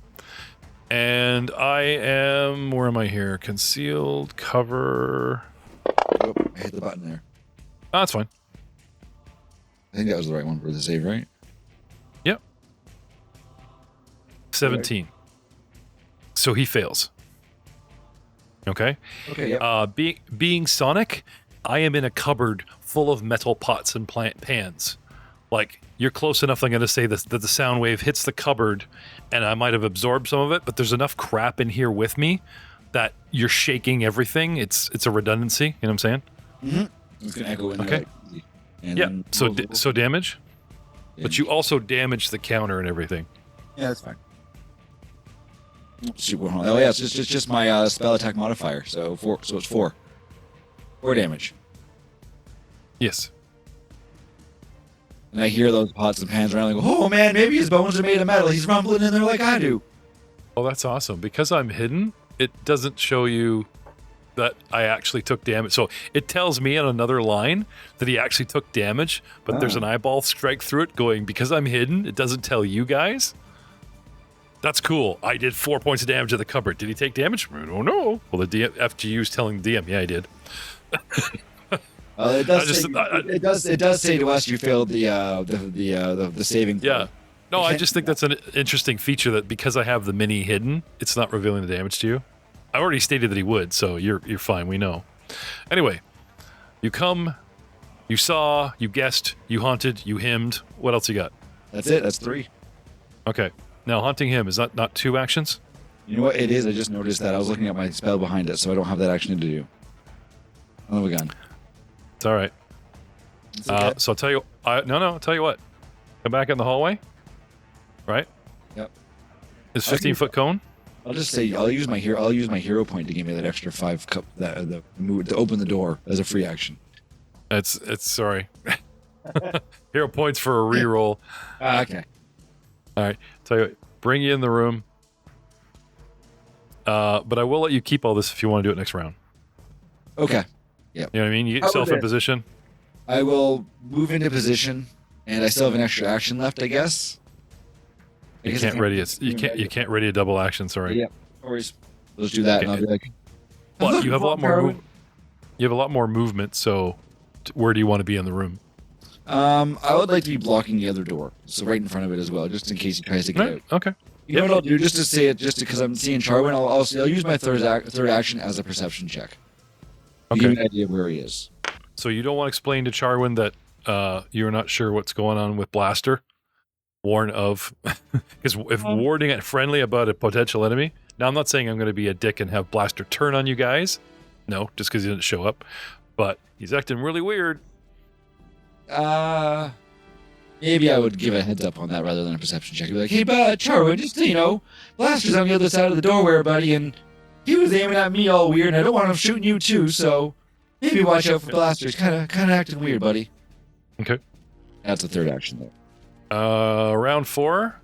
and I am. Where am I here? Concealed cover. Oh, I hit the button there. Oh, that's fine. I think that was the right one for the save, right? Yep. 17. So he fails. Okay. Okay, yeah. Being Sonic, I am in a cupboard full of metal pots and pans. Like, you're close enough, I'm going to say that the sound wave hits the cupboard, and I might have absorbed some of it, but there's enough crap in here with me that you're shaking everything. It's a redundancy. You know what I'm saying? It's going to echo in Okay. there. Like, and Yeah. then So damage, but you also damage the counter and everything. Yeah, that's fine. Oh yeah, it's just my spell attack modifier. So 4. So it's 4. 4 damage. Yes. And I hear those pots and pans around. Like, oh man, maybe his bones are made of metal. He's rumbling in there like I do. Oh, that's awesome. Because I'm hidden, it doesn't show you that I actually took damage. So it tells me on another line that he actually took damage, but there's an eyeball strike through it going, because I'm hidden, it doesn't tell you guys. That's cool. I did 4 points of damage to the cupboard. Did he take damage? I don't know. Well, the FGU is telling the DM, yeah, I did. It does say to us you failed the saving throw. Yeah. No, I just think that's an interesting feature, that because I have the mini hidden, it's not revealing the damage to you. I already stated that he would, so you're fine. We know. Anyway, you come, you saw, you guessed, you haunted, you hymned. What else you got? That's it. That's 3. Okay. Now, haunting him, is that not 2 actions? You know what it is? I just noticed that. I was looking at my spell behind it, so I don't have that action to do. Oh, we gun. It's all right. It's okay. So I'll tell you. I'll tell you what. Come back in the hallway. Right. Yep. Is 15-foot cone? I'll just say I'll use my hero point to give me that extra 5 cup to open the door as a free action. It's sorry. Hero points for a reroll. Okay. All right. Tell you what, bring you in the room. But I will let you keep all this if you want to do it next round. Okay. You know what I mean? You get yourself in position. I will move into position, and I still have an extra action left, I guess. You can't ready it. You can't ready a double action. Sorry. Yeah. No worries. Let's do that, and I'll be like. But you have a lot more. You have a lot more movement. So, where do you want to be in the room? I would like to be blocking the other door, so right in front of it as well, just in case he tries to get out. Okay. You know what I'll do, just to say it, just because I'm seeing Charwin, I'll use my third action as a perception check. Okay. Give me an idea of where he is. So you don't want to explain to Charwin that you're not sure what's going on with Blaster. Warn of, because if warning it friendly about a potential enemy. Now, I'm not saying I'm going to be a dick and have Blaster turn on you guys. No, just because he didn't show up. But he's acting really weird. Maybe I would give a heads up on that rather than a perception check. Be like, hey, Charwin, just so you know, Blaster's on the other side of the doorway, buddy, and he was aiming at me all weird, and I don't want him shooting you too, so maybe watch out for Blaster. He's kind of acting weird, buddy. Okay. That's the third action there. Round 4,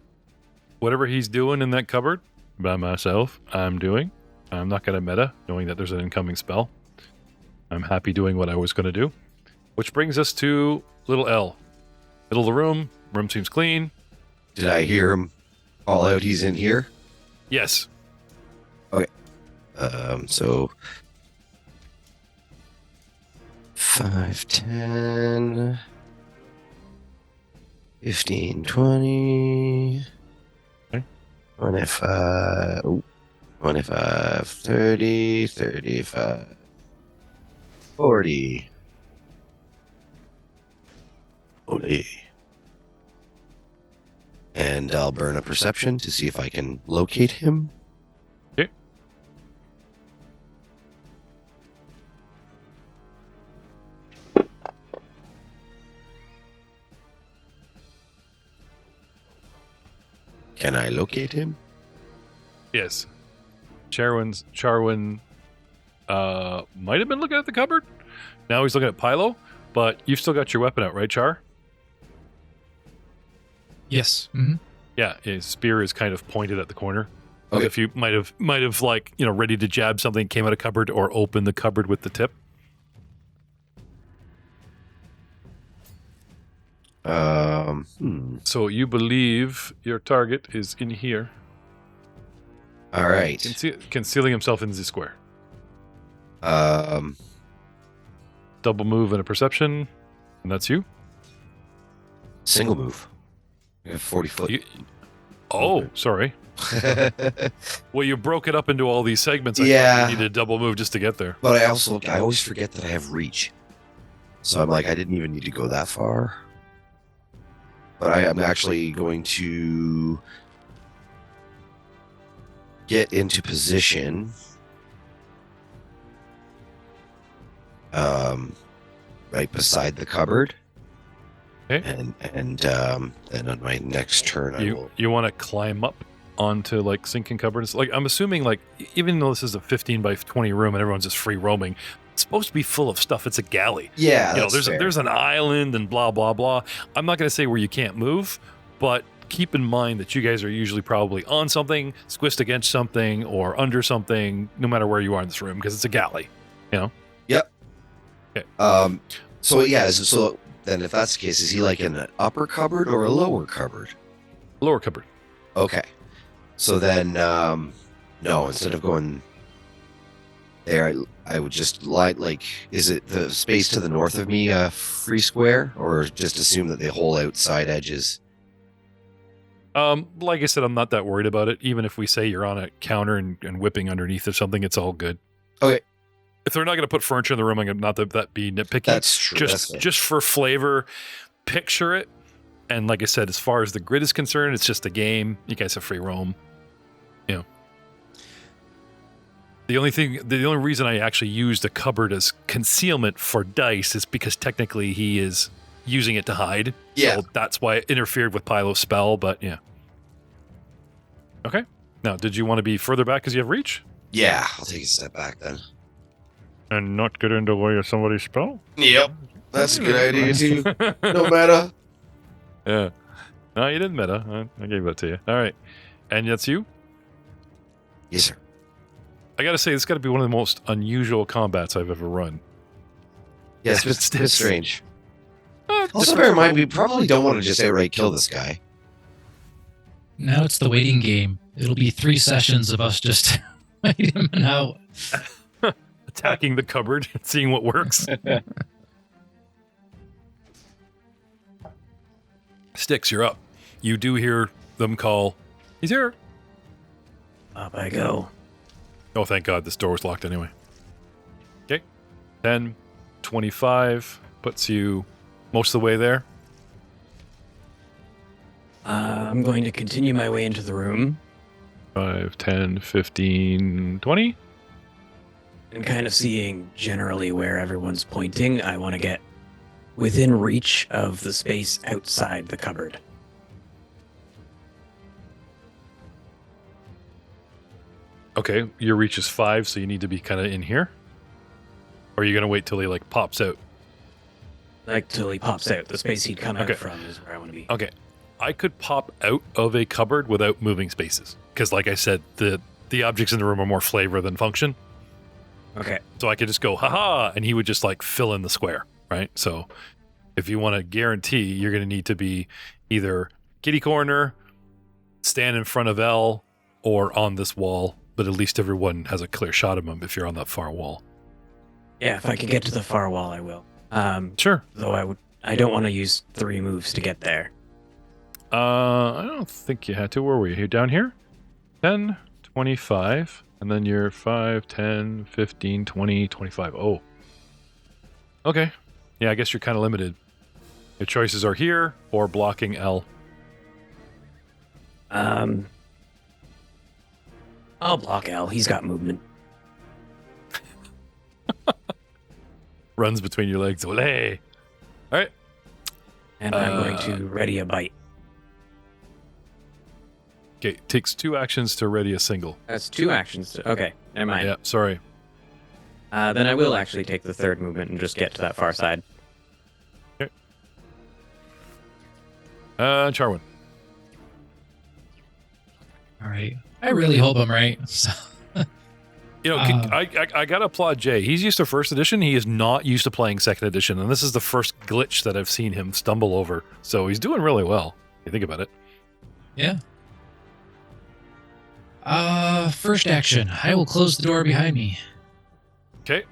whatever he's doing in that cupboard by myself, I'm doing. I'm not going to meta, knowing that there's an incoming spell. I'm happy doing what I was going to do. Which brings us to little L. Middle of the room. Room seems clean. Did I hear him call out he's in here? Yes. So 5, 10, 15, 20, Okay. 25, 25, 30, 35, 40. Holy. And I'll burn a perception to see if I can locate him. Okay. Can I locate him? Yes. Charwin might have been looking at the cupboard. Now he's looking at Pylo, but you've still got your weapon out, right, Char? Yes. Mm-hmm. Yeah, his spear is kind of pointed at the corner. Okay. If you might have like, ready to jab something, came out of cupboard or opened the cupboard with the tip. So you believe your target is in here. All right. Concealing himself in the square. Um, Double move and a perception, and that's you. single move. I have 40 foot. Sorry. Well, you broke it up into all these segments. Yeah. You needed a double move just to get there. But I always forget that I have reach. So I'm like, I didn't even need to go that far. But I am actually going to get into position. Right beside the cupboard. Okay. And on my next turn, I will. You want to climb up onto like sinking cupboards? Like I'm assuming, like even though this is a 15 by 20 room and everyone's just free roaming, it's supposed to be full of stuff. It's a galley. Yeah, there's an island and blah blah blah. I'm not going to say where you can't move, but keep in mind that you guys are usually probably on something, squished against something, or under something, no matter where you are in this room, because it's a galley. Yep. Okay. So yeah. So then, if that's the case, is he like in an upper cupboard or a lower cupboard? Lower cupboard. Okay. So then, no. Instead of going there, I would just like. Is it the space to the north of me free square, or just assume that the whole outside edge is? Like I said, I'm not that worried about it. Even if we say you're on a counter and whipping underneath or something, it's all good. Okay. If they're not going to put furniture in the room, I'm gonna not that be nitpicky. That's true. Just for flavor, picture it. And like I said, as far as the grid is concerned, it's just a game. You guys have free roam. The only reason I actually used a cupboard as concealment for dice is because technically he is using it to hide. Yeah. So that's why it interfered with Pylo's spell, but yeah. Okay. Now, did you want to be further back because you have reach? Yeah, I'll take a step back then. And not get in the way of somebody's spell? Yep. That's a good idea too. No matter. Yeah. No, you didn't meta. I gave that to you. All right. And that's you? Yes, sir. I got to say, this got to be one of the most unusual combats I've ever run. Yeah, it's a bit strange. Also, bear in mind, we probably don't want to just outright kill this guy. Now it's the waiting game. It'll be 3 sessions of us just waiting him out. Attacking the cupboard, seeing what works. Sticks, you're up. You do hear them call, he's here. Up I go. Oh, thank God, this door was locked anyway. Okay. 10, 25, puts you most of the way there. I'm going to continue my way into the room 5, 10, 15, 20. and kind of seeing generally where everyone's pointing. I want to get within reach of the space outside the cupboard. Okay, your reach is 5, so you need to be kind of in here. Or are you going to wait till he like pops out? Like till he pops out. The space he'd come Okay. out from is where I want to be. Okay. I could pop out of a cupboard without moving spaces. Because like I said, the objects in the room are more flavor than function. Okay. So I could just go, haha, and he would just like fill in the square, right? So if you want to guarantee, you're going to need to be either kitty corner, stand in front of Alll, or on this wall. But at least everyone has a clear shot of him if you're on that far wall. Yeah, if I can get to the far wall, I will. Sure. Though I don't want to use 3 moves to get there. I don't think you had to. Where were you? You're down here? 10, 25, and then you're 5, 10, 15, 20, 25. Oh. Okay. Yeah, I guess you're kind of limited. Your choices are here or blocking Alll. I'll block Alll. He's got movement. Runs between your legs. Olé. All right. And I'm going to ready a bite. Okay, takes 2 actions to ready a single. That's 2 actions. Okay, never mind. Yeah, sorry. Then I will actually take the 3rd movement and just get to that far side. Okay. Charwin. All right. I really hope I'm right. So, You know, I gotta applaud Jay. He's used to 1st edition. He is not used to playing 2nd edition, and this is the first glitch that I've seen him stumble over. So he's doing really well. If you think about it. yeah. First action. I will close the door behind me. Okay.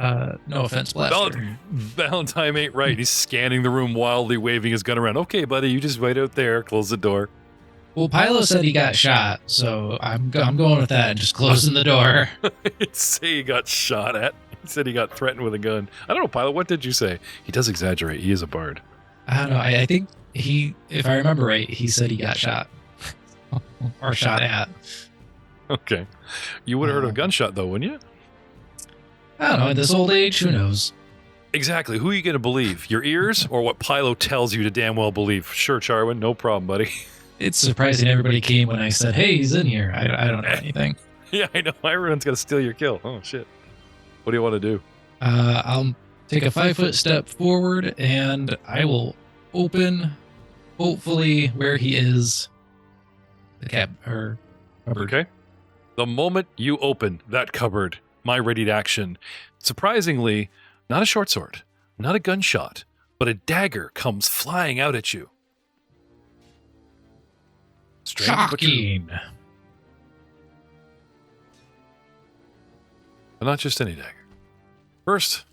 No offense, Blaster. Valentine ain't right. He's scanning the room wildly, waving his gun around. Okay, buddy, you just wait out there. Close the door. Well, Pylo said he got shot, so I'm going with that and just closing the door. He'd say he got shot at. He said he got threatened with a gun. I don't know, Pilot. What did you say? He does exaggerate. He is a bard. I don't know. I think if I remember right, he said he got shot. Or shot at. Okay. You would have heard of a gunshot, though, wouldn't you? I don't know. At this old age, who knows? Exactly. Who are you going to believe? Your ears or what Pylo tells you to damn well believe? Sure, Charwin. No problem, buddy. It's surprising everybody came when I said, hey, he's in here. I don't know anything. Yeah, I know. Everyone's going to steal your kill. Oh, shit. What do you want to do? I'll take a 5-foot step forward, and I will open, hopefully, where he is. The cupboard. Okay. The moment you open that cupboard, my readied action, surprisingly, not a short sword, not a gunshot, but a dagger comes flying out at you. Strange but true. Shocking. But not just any dagger. First,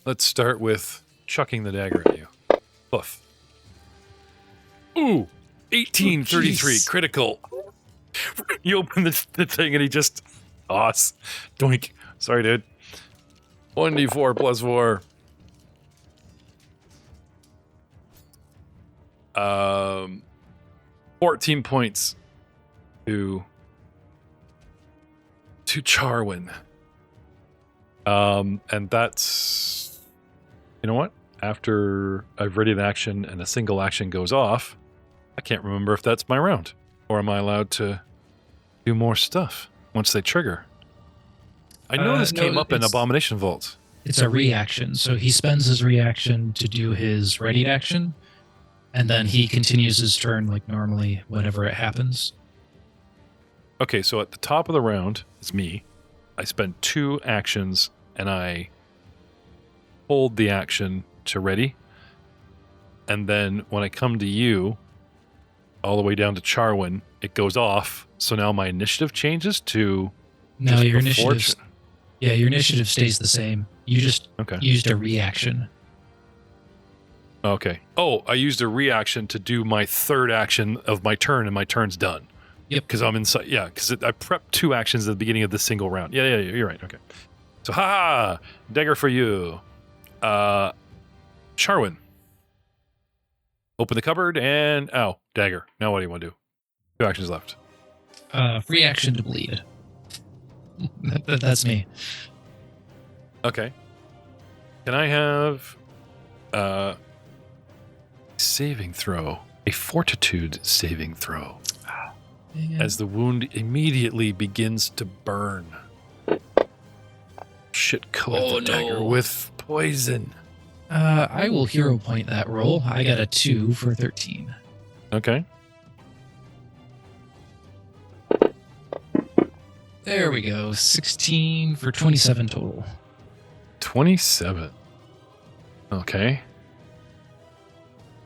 let's start with chucking the dagger at you. Poof. Ooh, 1833 critical. You open the thing and he just toss. Doink. Sorry, dude. 1d4 plus 4. 14 points to Charwin. And that's, you know what? After I've readied an action and a single action goes off, I can't remember if that's my round. Or am I allowed to do more stuff once they trigger? I know this came up in Abomination Vault. It's a reaction. So he spends his reaction to do his readied action, and then he continues his turn like normally whenever it happens. Okay, so at the top of the round, it's me. I spend 2 actions, and I hold the action to ready. And then when I come to you, all the way down to Charwin, it goes off. So now my initiative changes to... No, your initiative... Yeah, your initiative stays the same. You just used a reaction. Okay. Oh, I used a reaction to do my 3rd action of my turn, and my turn's done. Yep. Because I'm inside. Yeah, because I prepped 2 actions at the beginning of this single round. Yeah, you're right. Okay. So, dagger for you. Charwin. Open the cupboard and... Ow, dagger. Now what do you want to do? 2 actions left. Free action to bleed. That's me. Okay. Can I have saving throw? A fortitude saving throw. As the wound immediately begins to burn. Shit coated the dagger with poison. I will hero point that roll. I got a 2 for 13. Okay. There we go. 16 for 27 total. 27. Okay.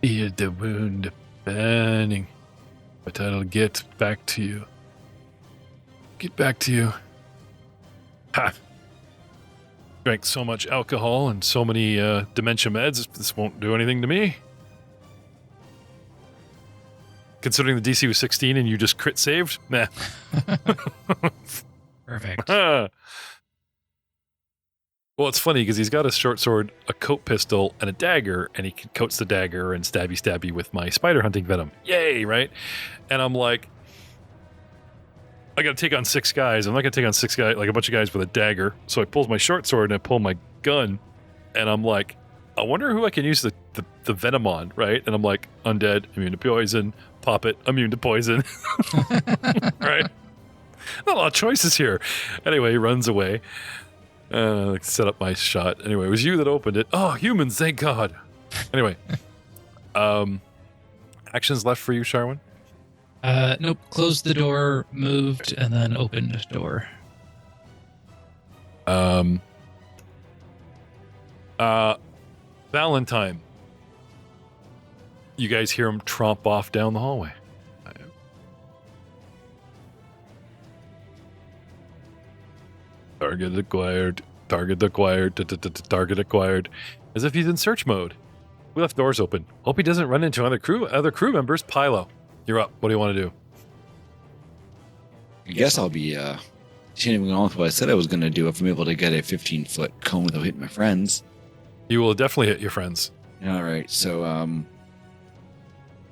Feel the wound burning, but I'll get back to you. Get back to you. Ha! Drank so much alcohol and so many dementia meds, this won't do anything to me. Considering the DC was 16 and you just crit saved? Nah. Perfect. Well, it's funny because he's got a short sword, a coat pistol, and a dagger, and he coats the dagger and stabby with my spider hunting venom. Yay, right? And I'm like, I got to take on 6 guys. I'm not going to take on 6 guys, like a bunch of guys with a dagger. So I pull my short sword and I pull my gun, and I'm like, I wonder who I can use the venom on, right? And I'm like, undead, immune to poison, puppet, immune to poison. Right? Not a lot of choices here. Anyway, he runs away. Set up my shot. Anyway, it was you that opened it. Oh, humans, thank God. Anyway. Actions left for you, Charwin? Nope. Closed the door, moved, and then opened door. Valentine. You guys hear him tromp off down the hallway. Target acquired. Target acquired. Target acquired. As if he's in search mode. We left doors open. Hope he doesn't run into other crew members. Pilo, you're up. What do you want to do? I guess I'll be continuing on with what I said I was going to do if I'm able to get a 15-foot cone without hitting my friends. You will definitely hit your friends. All right, so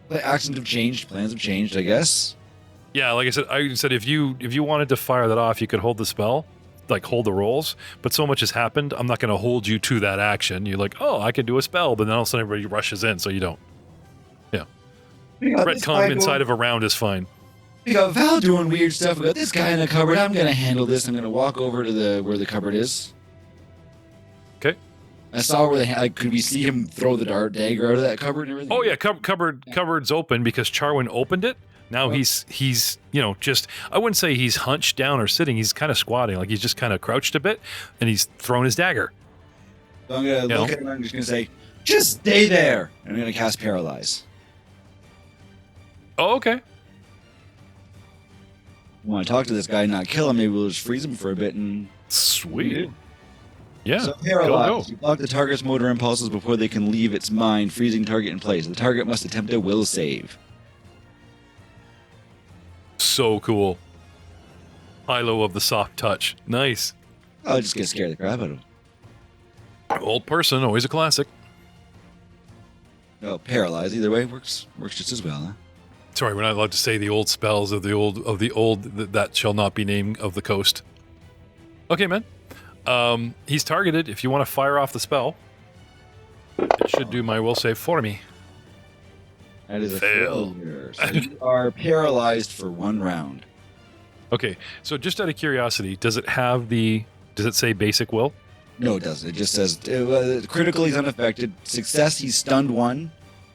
the actions have changed, plans have changed, I guess. Yeah, like I said, if you wanted to fire that off, you could hold the spell. Like hold the rolls, but so much has happened, I'm not going to hold you to that action. You're like, oh, I can do a spell, but then all of a sudden everybody rushes in, so you don't. Yeah. Retcon inside of a round is fine. We got Val doing weird stuff. We got this guy in the cupboard. I'm going to handle this. I'm going to walk over to where the cupboard is. Okay. I saw where could we see him throw the dagger out of that cupboard and everything? Oh yeah, cupboard's open because Charwin opened it, Now he's just, I wouldn't say he's hunched down or sitting. He's kind of squatting, like he's just kind of crouched a bit, and he's thrown his dagger. So I'm going to look at him and I'm just going to say, just stay there. And I'm going to cast Paralyze. Oh, okay. Want to talk to this guy and not kill him, maybe we'll just freeze him for a bit and... Sweet. Yeah. So Paralyze. Go. You block the target's motor impulses before they can leave its mind, freezing target in place. The target must attempt a will save. So cool. Hilo of the soft touch. Nice. I'll just get scared of the crap out of him. Old person, always a classic. No, Paralyze. Either way, works just as well, huh? Sorry, we're not allowed to say the old spells of the old that shall not be named of the coast. Okay, man. He's targeted. If you want to fire off the spell, it should do my will save for me. That is a Fail. failure. So you are paralyzed for 1 round. Okay, so just out of curiosity, does it say basic will? No, it doesn't. It just says critical, he's unaffected. Success, he's stunned 1.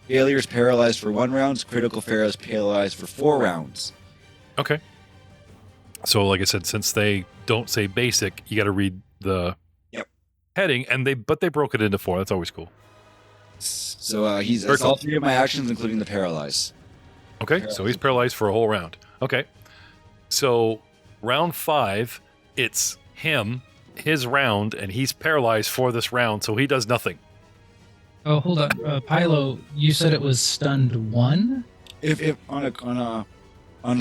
Failure is paralyzed for 1 round. Critical failure is paralyzed for 4 rounds. Okay. So, like I said, since they don't say basic, you got to read the heading, but they broke it into 4. That's always cool. So it's all 3 of my actions, including the paralyze. Okay, so he's paralyzed for a whole round. Okay. So, round 5, it's his round, and he's paralyzed for this round, so he does nothing. Oh, hold on. Pilo, you said it was stunned 1? If on a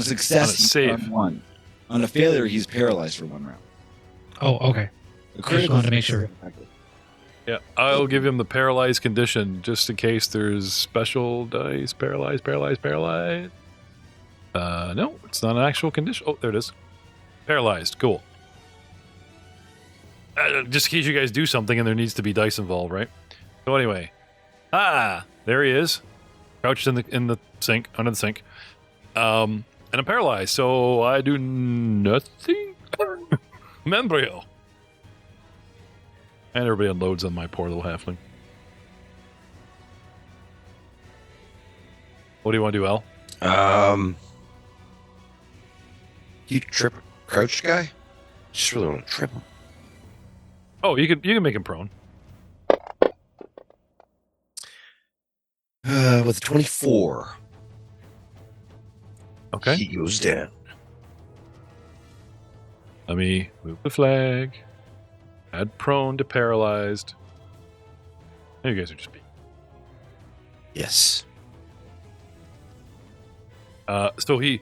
success, he's save. stunned 1. On a failure, he's paralyzed for 1 round. Oh, okay. The I just wanted to make sure. Yeah, I'll give him the paralyzed condition just in case there's special dice. Paralyzed. No, it's not an actual condition. Oh, there it is. Paralyzed. Cool. Just in case you guys do something and there needs to be dice involved, right? So anyway, there he is, crouched in the sink, under the sink, and I'm paralyzed, so I do nothing. Membrio. And everybody unloads on my poor little halfling. What do you want to do, Al? You trip crouched guy? Just really want to trip him. Oh, you can make him prone. With 24. Okay. He goes down. Let me move the flag. Add prone to paralyzed. You guys are just being. Yes. So you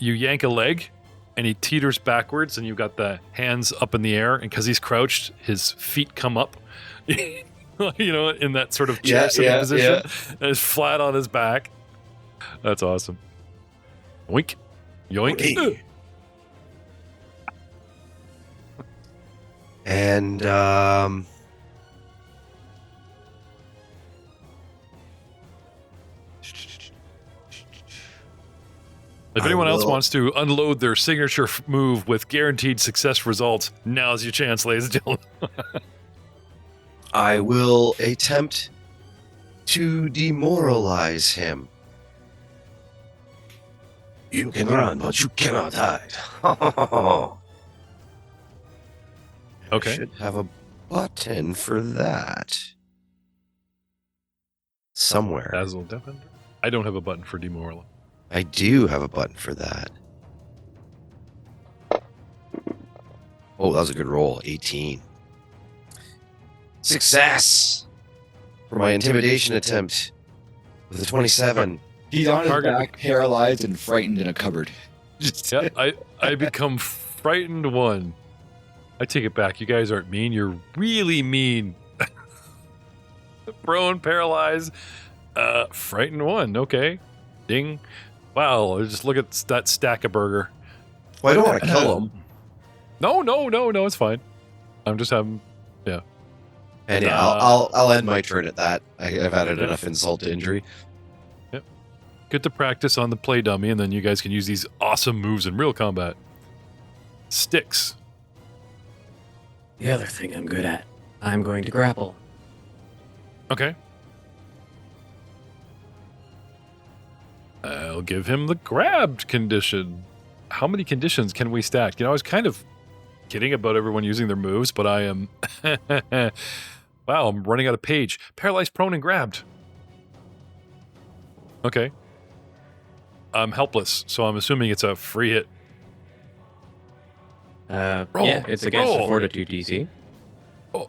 yank a leg, and he teeters backwards, and you've got the hands up in the air, and because he's crouched, his feet come up, in that sort of chair sitting position, and he's flat on his back. That's awesome. Yoink. Yoink. Hey. And if anyone else wants to unload their signature move with guaranteed success results, now's your chance, ladies and gentlemen. I will attempt to demoralize him. You can run, but you cannot hide. Okay. I should have a button for that. Somewhere. Dazzle Devin. I don't have a button for demoralize. I do have a button for that. Oh, that was a good roll. 18. Success! For my intimidation attempt with a 27. He's on his Target- back, paralyzed and frightened in a cupboard. Yeah, I become frightened 1. I take it back. You guys aren't mean. You're really mean. Prone, paralyzed, frightened 1. Okay. Ding. Wow, just look at that stack of burger. Well, I don't want to kill him. No, it's fine. I'm just having, And yeah, I'll end my turn at that. I've added enough insult to injury. Get to practice on the play dummy, and then you guys can use these awesome moves in real combat. Sticks. The other thing I'm good at, I'm going to grapple. Okay. I'll give him the grabbed condition. How many conditions can we stack? I was kind of kidding about everyone using their moves, but I am... Wow, I'm running out of page. Paralyzed, prone, and grabbed. Okay. I'm helpless, so I'm assuming it's a free hit. Yeah, it's against the Fortitude DC.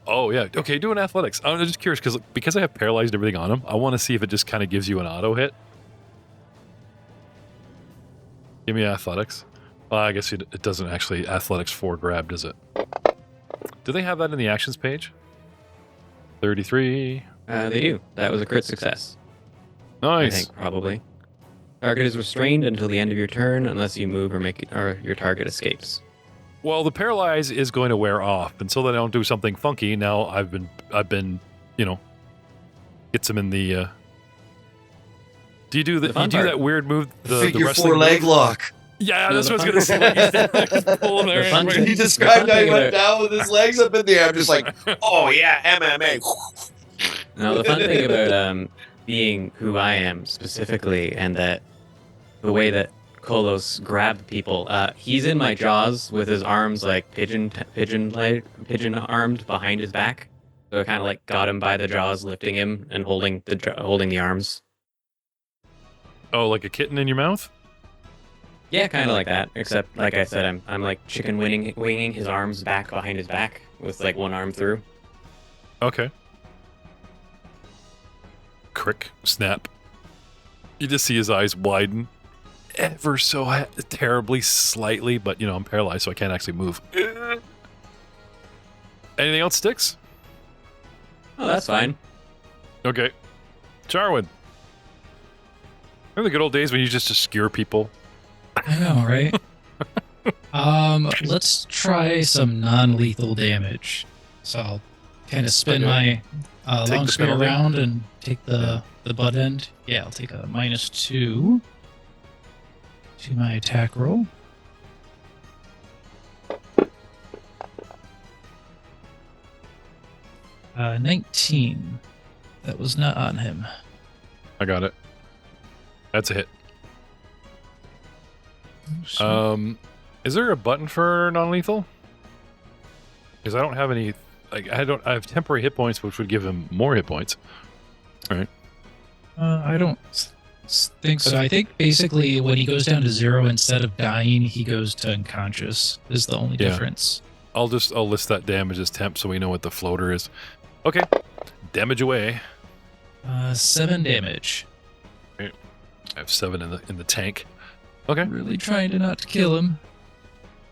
Oh, yeah. Okay, do an athletics. I'm just curious, because I have paralyzed everything on him, I want to see if it just kind of gives you an auto hit. Give me athletics. Well, I guess it doesn't actually athletics for grab, does it? Do they have that in the actions page? 33. They do. That was a crit success. Nice. I think, probably. Target is restrained until the end of your turn unless you move or your target escapes. Well, the paralyze is going to wear off, and so that I don't do something funky, now I've been, gets him in the. Do you do that weird move? The Figure wrestling 4 leg move? lock. Yeah, No, that's the what I was fun- going to say. Pull him there. The fun- He described how he thing went about- down with his legs up in the air. I'm just like, oh yeah, MMA. Now, the fun thing about being who I am specifically, and that the way that Kolos grabbed people, he's in my jaws with his arms like pigeon armed behind his back. So I kind of like got him by the jaws, lifting him and holding the arms. Oh, like a kitten in your mouth? Yeah, kind of like that. Except, like I said, I'm like chicken winging his arms back behind his back with like one arm through. Okay. Crick, snap. You just see his eyes widen ever so terribly, slightly, but I'm paralyzed, so I can't actually move. Anything else sticks? Oh, that's fine. Okay. Jarwin. Remember the good old days when you just skewer people? I know, right? Let's try some non-lethal damage. So I'll kind of spin Okay. my Take long the spear penalty. around and take the butt end. Yeah, I'll take a -2 to my attack roll. 19. That was not on him. I got it. That's a hit. Is there a button for non-lethal? Because I don't have any. I have temporary hit points, which would give him more hit points. I don't think so. I think basically when he goes down to 0, instead of dying, he goes to unconscious. Is the only Yeah. difference. I'll list that damage as temp so we know what the floater is. Okay, damage away. 7 damage. I have 7 in the tank. Okay, Really trying to not kill him.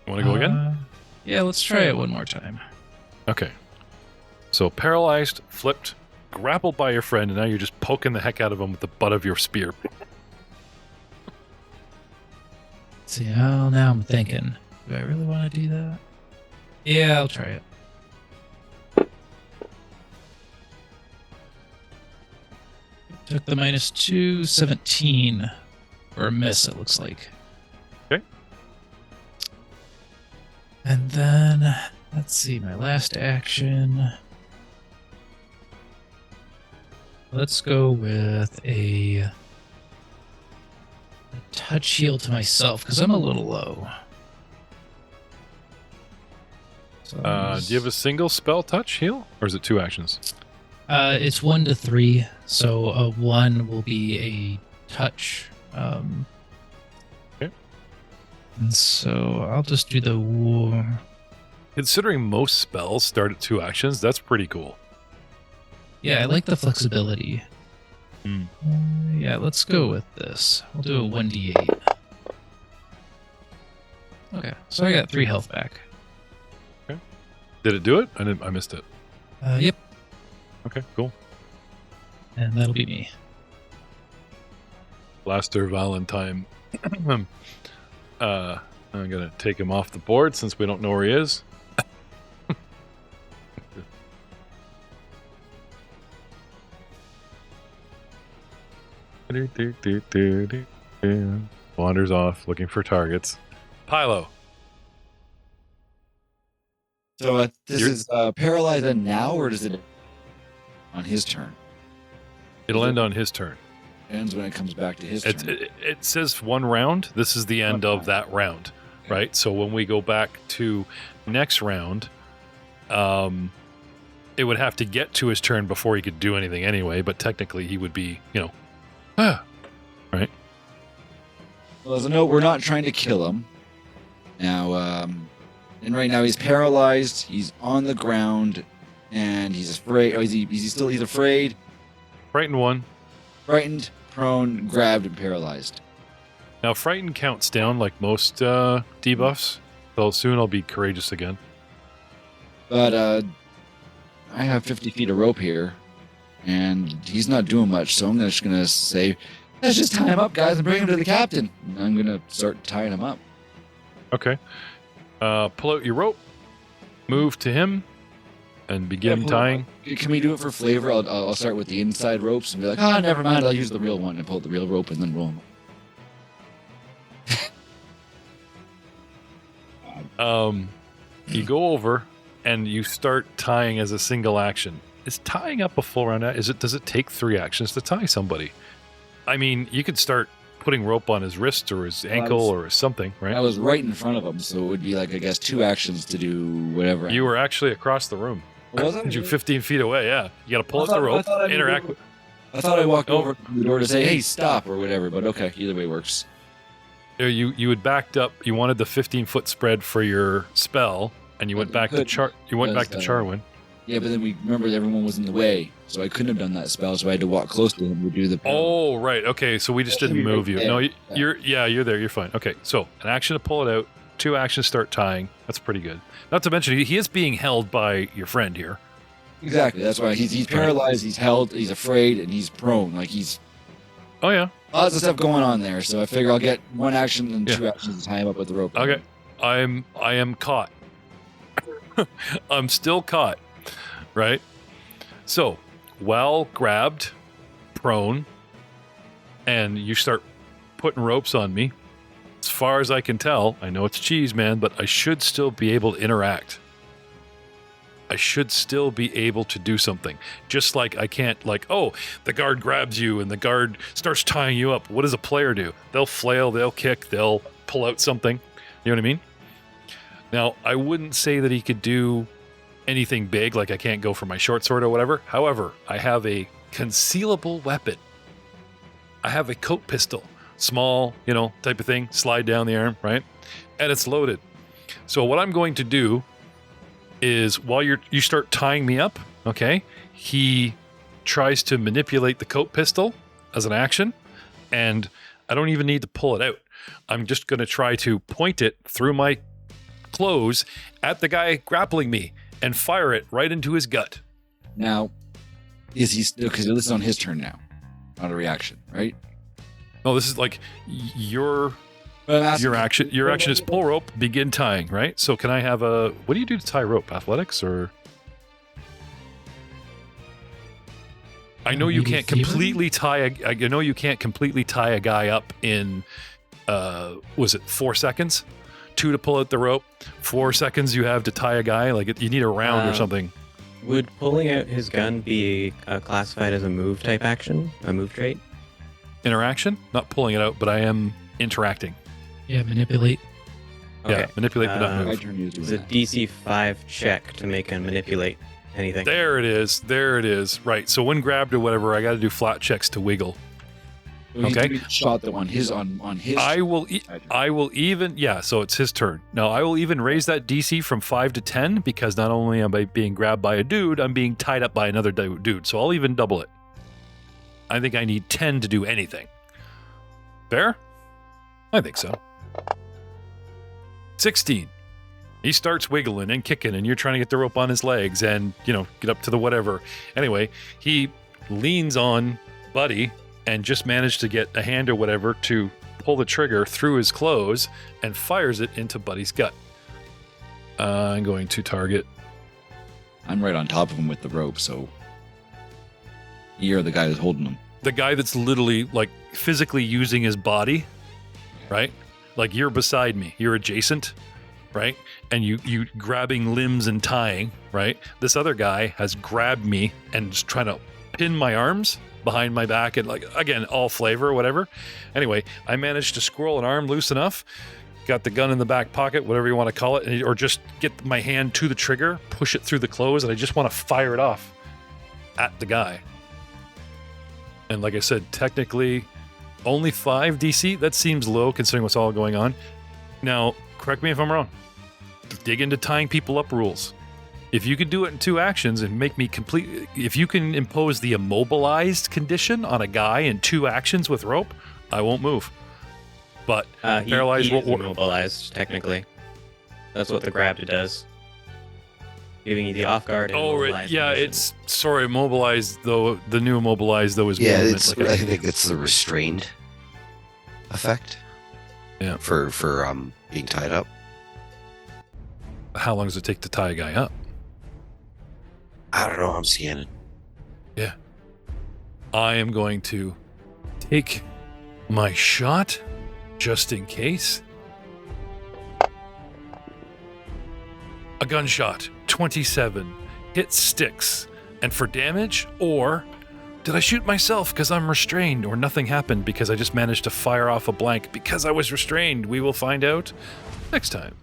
want to go again? Yeah, let's try it one more time. Okay. So paralyzed, flipped, grappled by your friend, and now you're just poking the heck out of him with the butt of your spear. See, now I'm thinking, do I really want to do that? Yeah, I'll try it. Took the -2, 17. Or a miss, it looks like. Okay. And then, let's see, my last action. Let's go with a touch heal to myself, because I'm a little low. So Do you have a single spell touch heal? Or is it 2 actions? it's 1 to 3, so a 1 will be a touch. Okay. And so I'll just do the war. Considering most spells start at 2 actions, that's pretty cool. Yeah, I like the flexibility. Hmm. Yeah, let's go with this. We'll do a 1d8. Okay, so I got 3 health back. Did it do it? I missed it. Yep, Okay, cool. and that'll be me. Blaster Valentine. I'm gonna take him off the board since we don't know where he is. Wanders off looking for targets. Pylo. So this You're- is paralyzed now, or does it on his turn? It'll end on his turn. Ends when it comes back to his It, turn. it, it says 1 round. This is the end of that round, right? So when we go back to next round, it would have to get to his turn before he could do anything anyway, but technically he would be, right? Well, as a note, we're not trying to kill him. Now, and right now he's paralyzed. He's on the ground, and he's afraid. Or he's afraid, Frightened 1. frightened, prone, grabbed, and paralyzed. Now, frightened counts down like most debuffs, so soon I'll be courageous again. But I have 50 feet of rope here, and he's not doing much. So I'm just gonna say, let's just tie him up, guys, and bring him to the captain. And I'm gonna start tying him up. Okay. Pull out your rope, move to him, and begin Yeah, tying. Can we do it for flavor? I'll start with the inside ropes and be like, never mind. I'll use the real one and pull the real rope and then roll him. You go over and you start tying as a single action. Is tying up a full round? Does it take 3 actions to tie somebody? I mean, you could start putting rope on his wrist or his ankle or something, I right? was right in front of him, so it would be like, I guess, 2 actions to do whatever. You were actually across the room. Was I? You 15 feet away, yeah. You got to pull I out the thought- I rope, thought I interact with. I thought I walked Oh. over to the door to say, hey, stop, or whatever, but okay, either way works. You had backed up. You wanted the 15-foot spread for your spell, and you went back to You went back to Charwin. Yeah, but then we remembered everyone was in the way, so I couldn't have done that spell, so I had to walk close to him to do the. Oh, right. Okay, so we just didn't move you. No, you're there. You're fine. Okay, so an action to pull it out, 2 actions start tying. That's pretty good. Not to mention he is being held by your friend here. Exactly. That's why he's paralyzed, he's held, he's afraid, and he's prone. Like he's Oh yeah. lots of stuff going on there. So I figure I'll get 1 action and Yeah. 2 actions to tie him up with the rope. Okay. I am caught. I'm still caught. Right? So, while grabbed, prone, and you start putting ropes on me, as far as I can tell, I know it's cheese, man, but I should still be able to interact. I should still be able to do something. Just like I can't, the guard grabs you and the guard starts tying you up. What does a player do? They'll flail, they'll kick, they'll pull out something. You know what I mean? Now, I wouldn't say that he could do anything big, like I can't go for my short sword or whatever. However, I have a concealable weapon. I have a coat pistol. Small, type of thing. Slide down the arm, right? And it's loaded. So what I'm going to do is while you start tying me up, okay, he tries to manipulate the coat pistol as an action, and I don't even need to pull it out. I'm just going to try to point it through my clothes at the guy grappling me and fire it right into his gut. Now, is he still, because this is on his turn now, not a reaction, right? No, this is like your But I'm asking- action. Your action is pull rope, begin tying, right? So can I have what do you do to tie rope? Athletics or? I know you can't completely tie I know you can't completely tie a guy up in was it 4 seconds? 2 to pull out the rope. 4 seconds you have to tie a guy. Like you need a round or something. Would pulling out his gun be classified as a move type action, a move trait? Interaction, not pulling it out, but I am interacting. Yeah, manipulate. Yeah, manipulate but not Um, My move. turn is doing It's a that. DC 5 check to make and manipulate anything. There it is. There it is. Right. So when grabbed or whatever, I got to do flat checks to wiggle. So he's okay. doing a shot that on his. I will even so it's his turn. Now I will even raise that DC from 5 to 10 because not only am I being grabbed by a dude, I'm being tied up by another dude. So I'll even double it. I think I need 10 to do anything. Fair? I think so. 16. He starts wiggling and kicking and you're trying to get the rope on his legs and, get up to the whatever. Anyway, he leans on Buddy and just managed to get a hand or whatever to pull the trigger through his clothes and fires it into Buddy's gut. I'm going to target. I'm right on top of him with the rope, so you're the guy that's holding him. The guy that's literally, physically using his body, right? Like, you're beside me. You're adjacent, right? And you grabbing limbs and tying, right? This other guy has grabbed me and is trying to pin my arms, behind my back and, like, again, all flavor or whatever. Anyway, I managed to squirrel an arm loose enough, got the gun in the back pocket, whatever you want to call it, or just get my hand to the trigger, push it through the clothes, and I just want to fire it off at the guy. And like I said, technically only 5 DC. That seems low considering what's all going on. Now, correct me if I'm wrong. Dig into tying people up rules. If you could do it in 2 actions and make me complete, if you can impose the immobilized condition on a guy in 2 actions with rope, I won't move. But paralyzed he is immobilized, technically. That's what the grab does. Giving you the off guard. And immobilized condition. Immobilized though. The new immobilized though is movement. I think it's the restrained effect. Yeah. For being tied up. How long does it take to tie a guy up? I don't know. I'm scanning. Yeah. I am going to take my shot just in case. A gunshot, 27. Hit sticks. And for damage, or did I shoot myself because I'm restrained, or nothing happened because I just managed to fire off a blank because I was restrained? We will find out next time.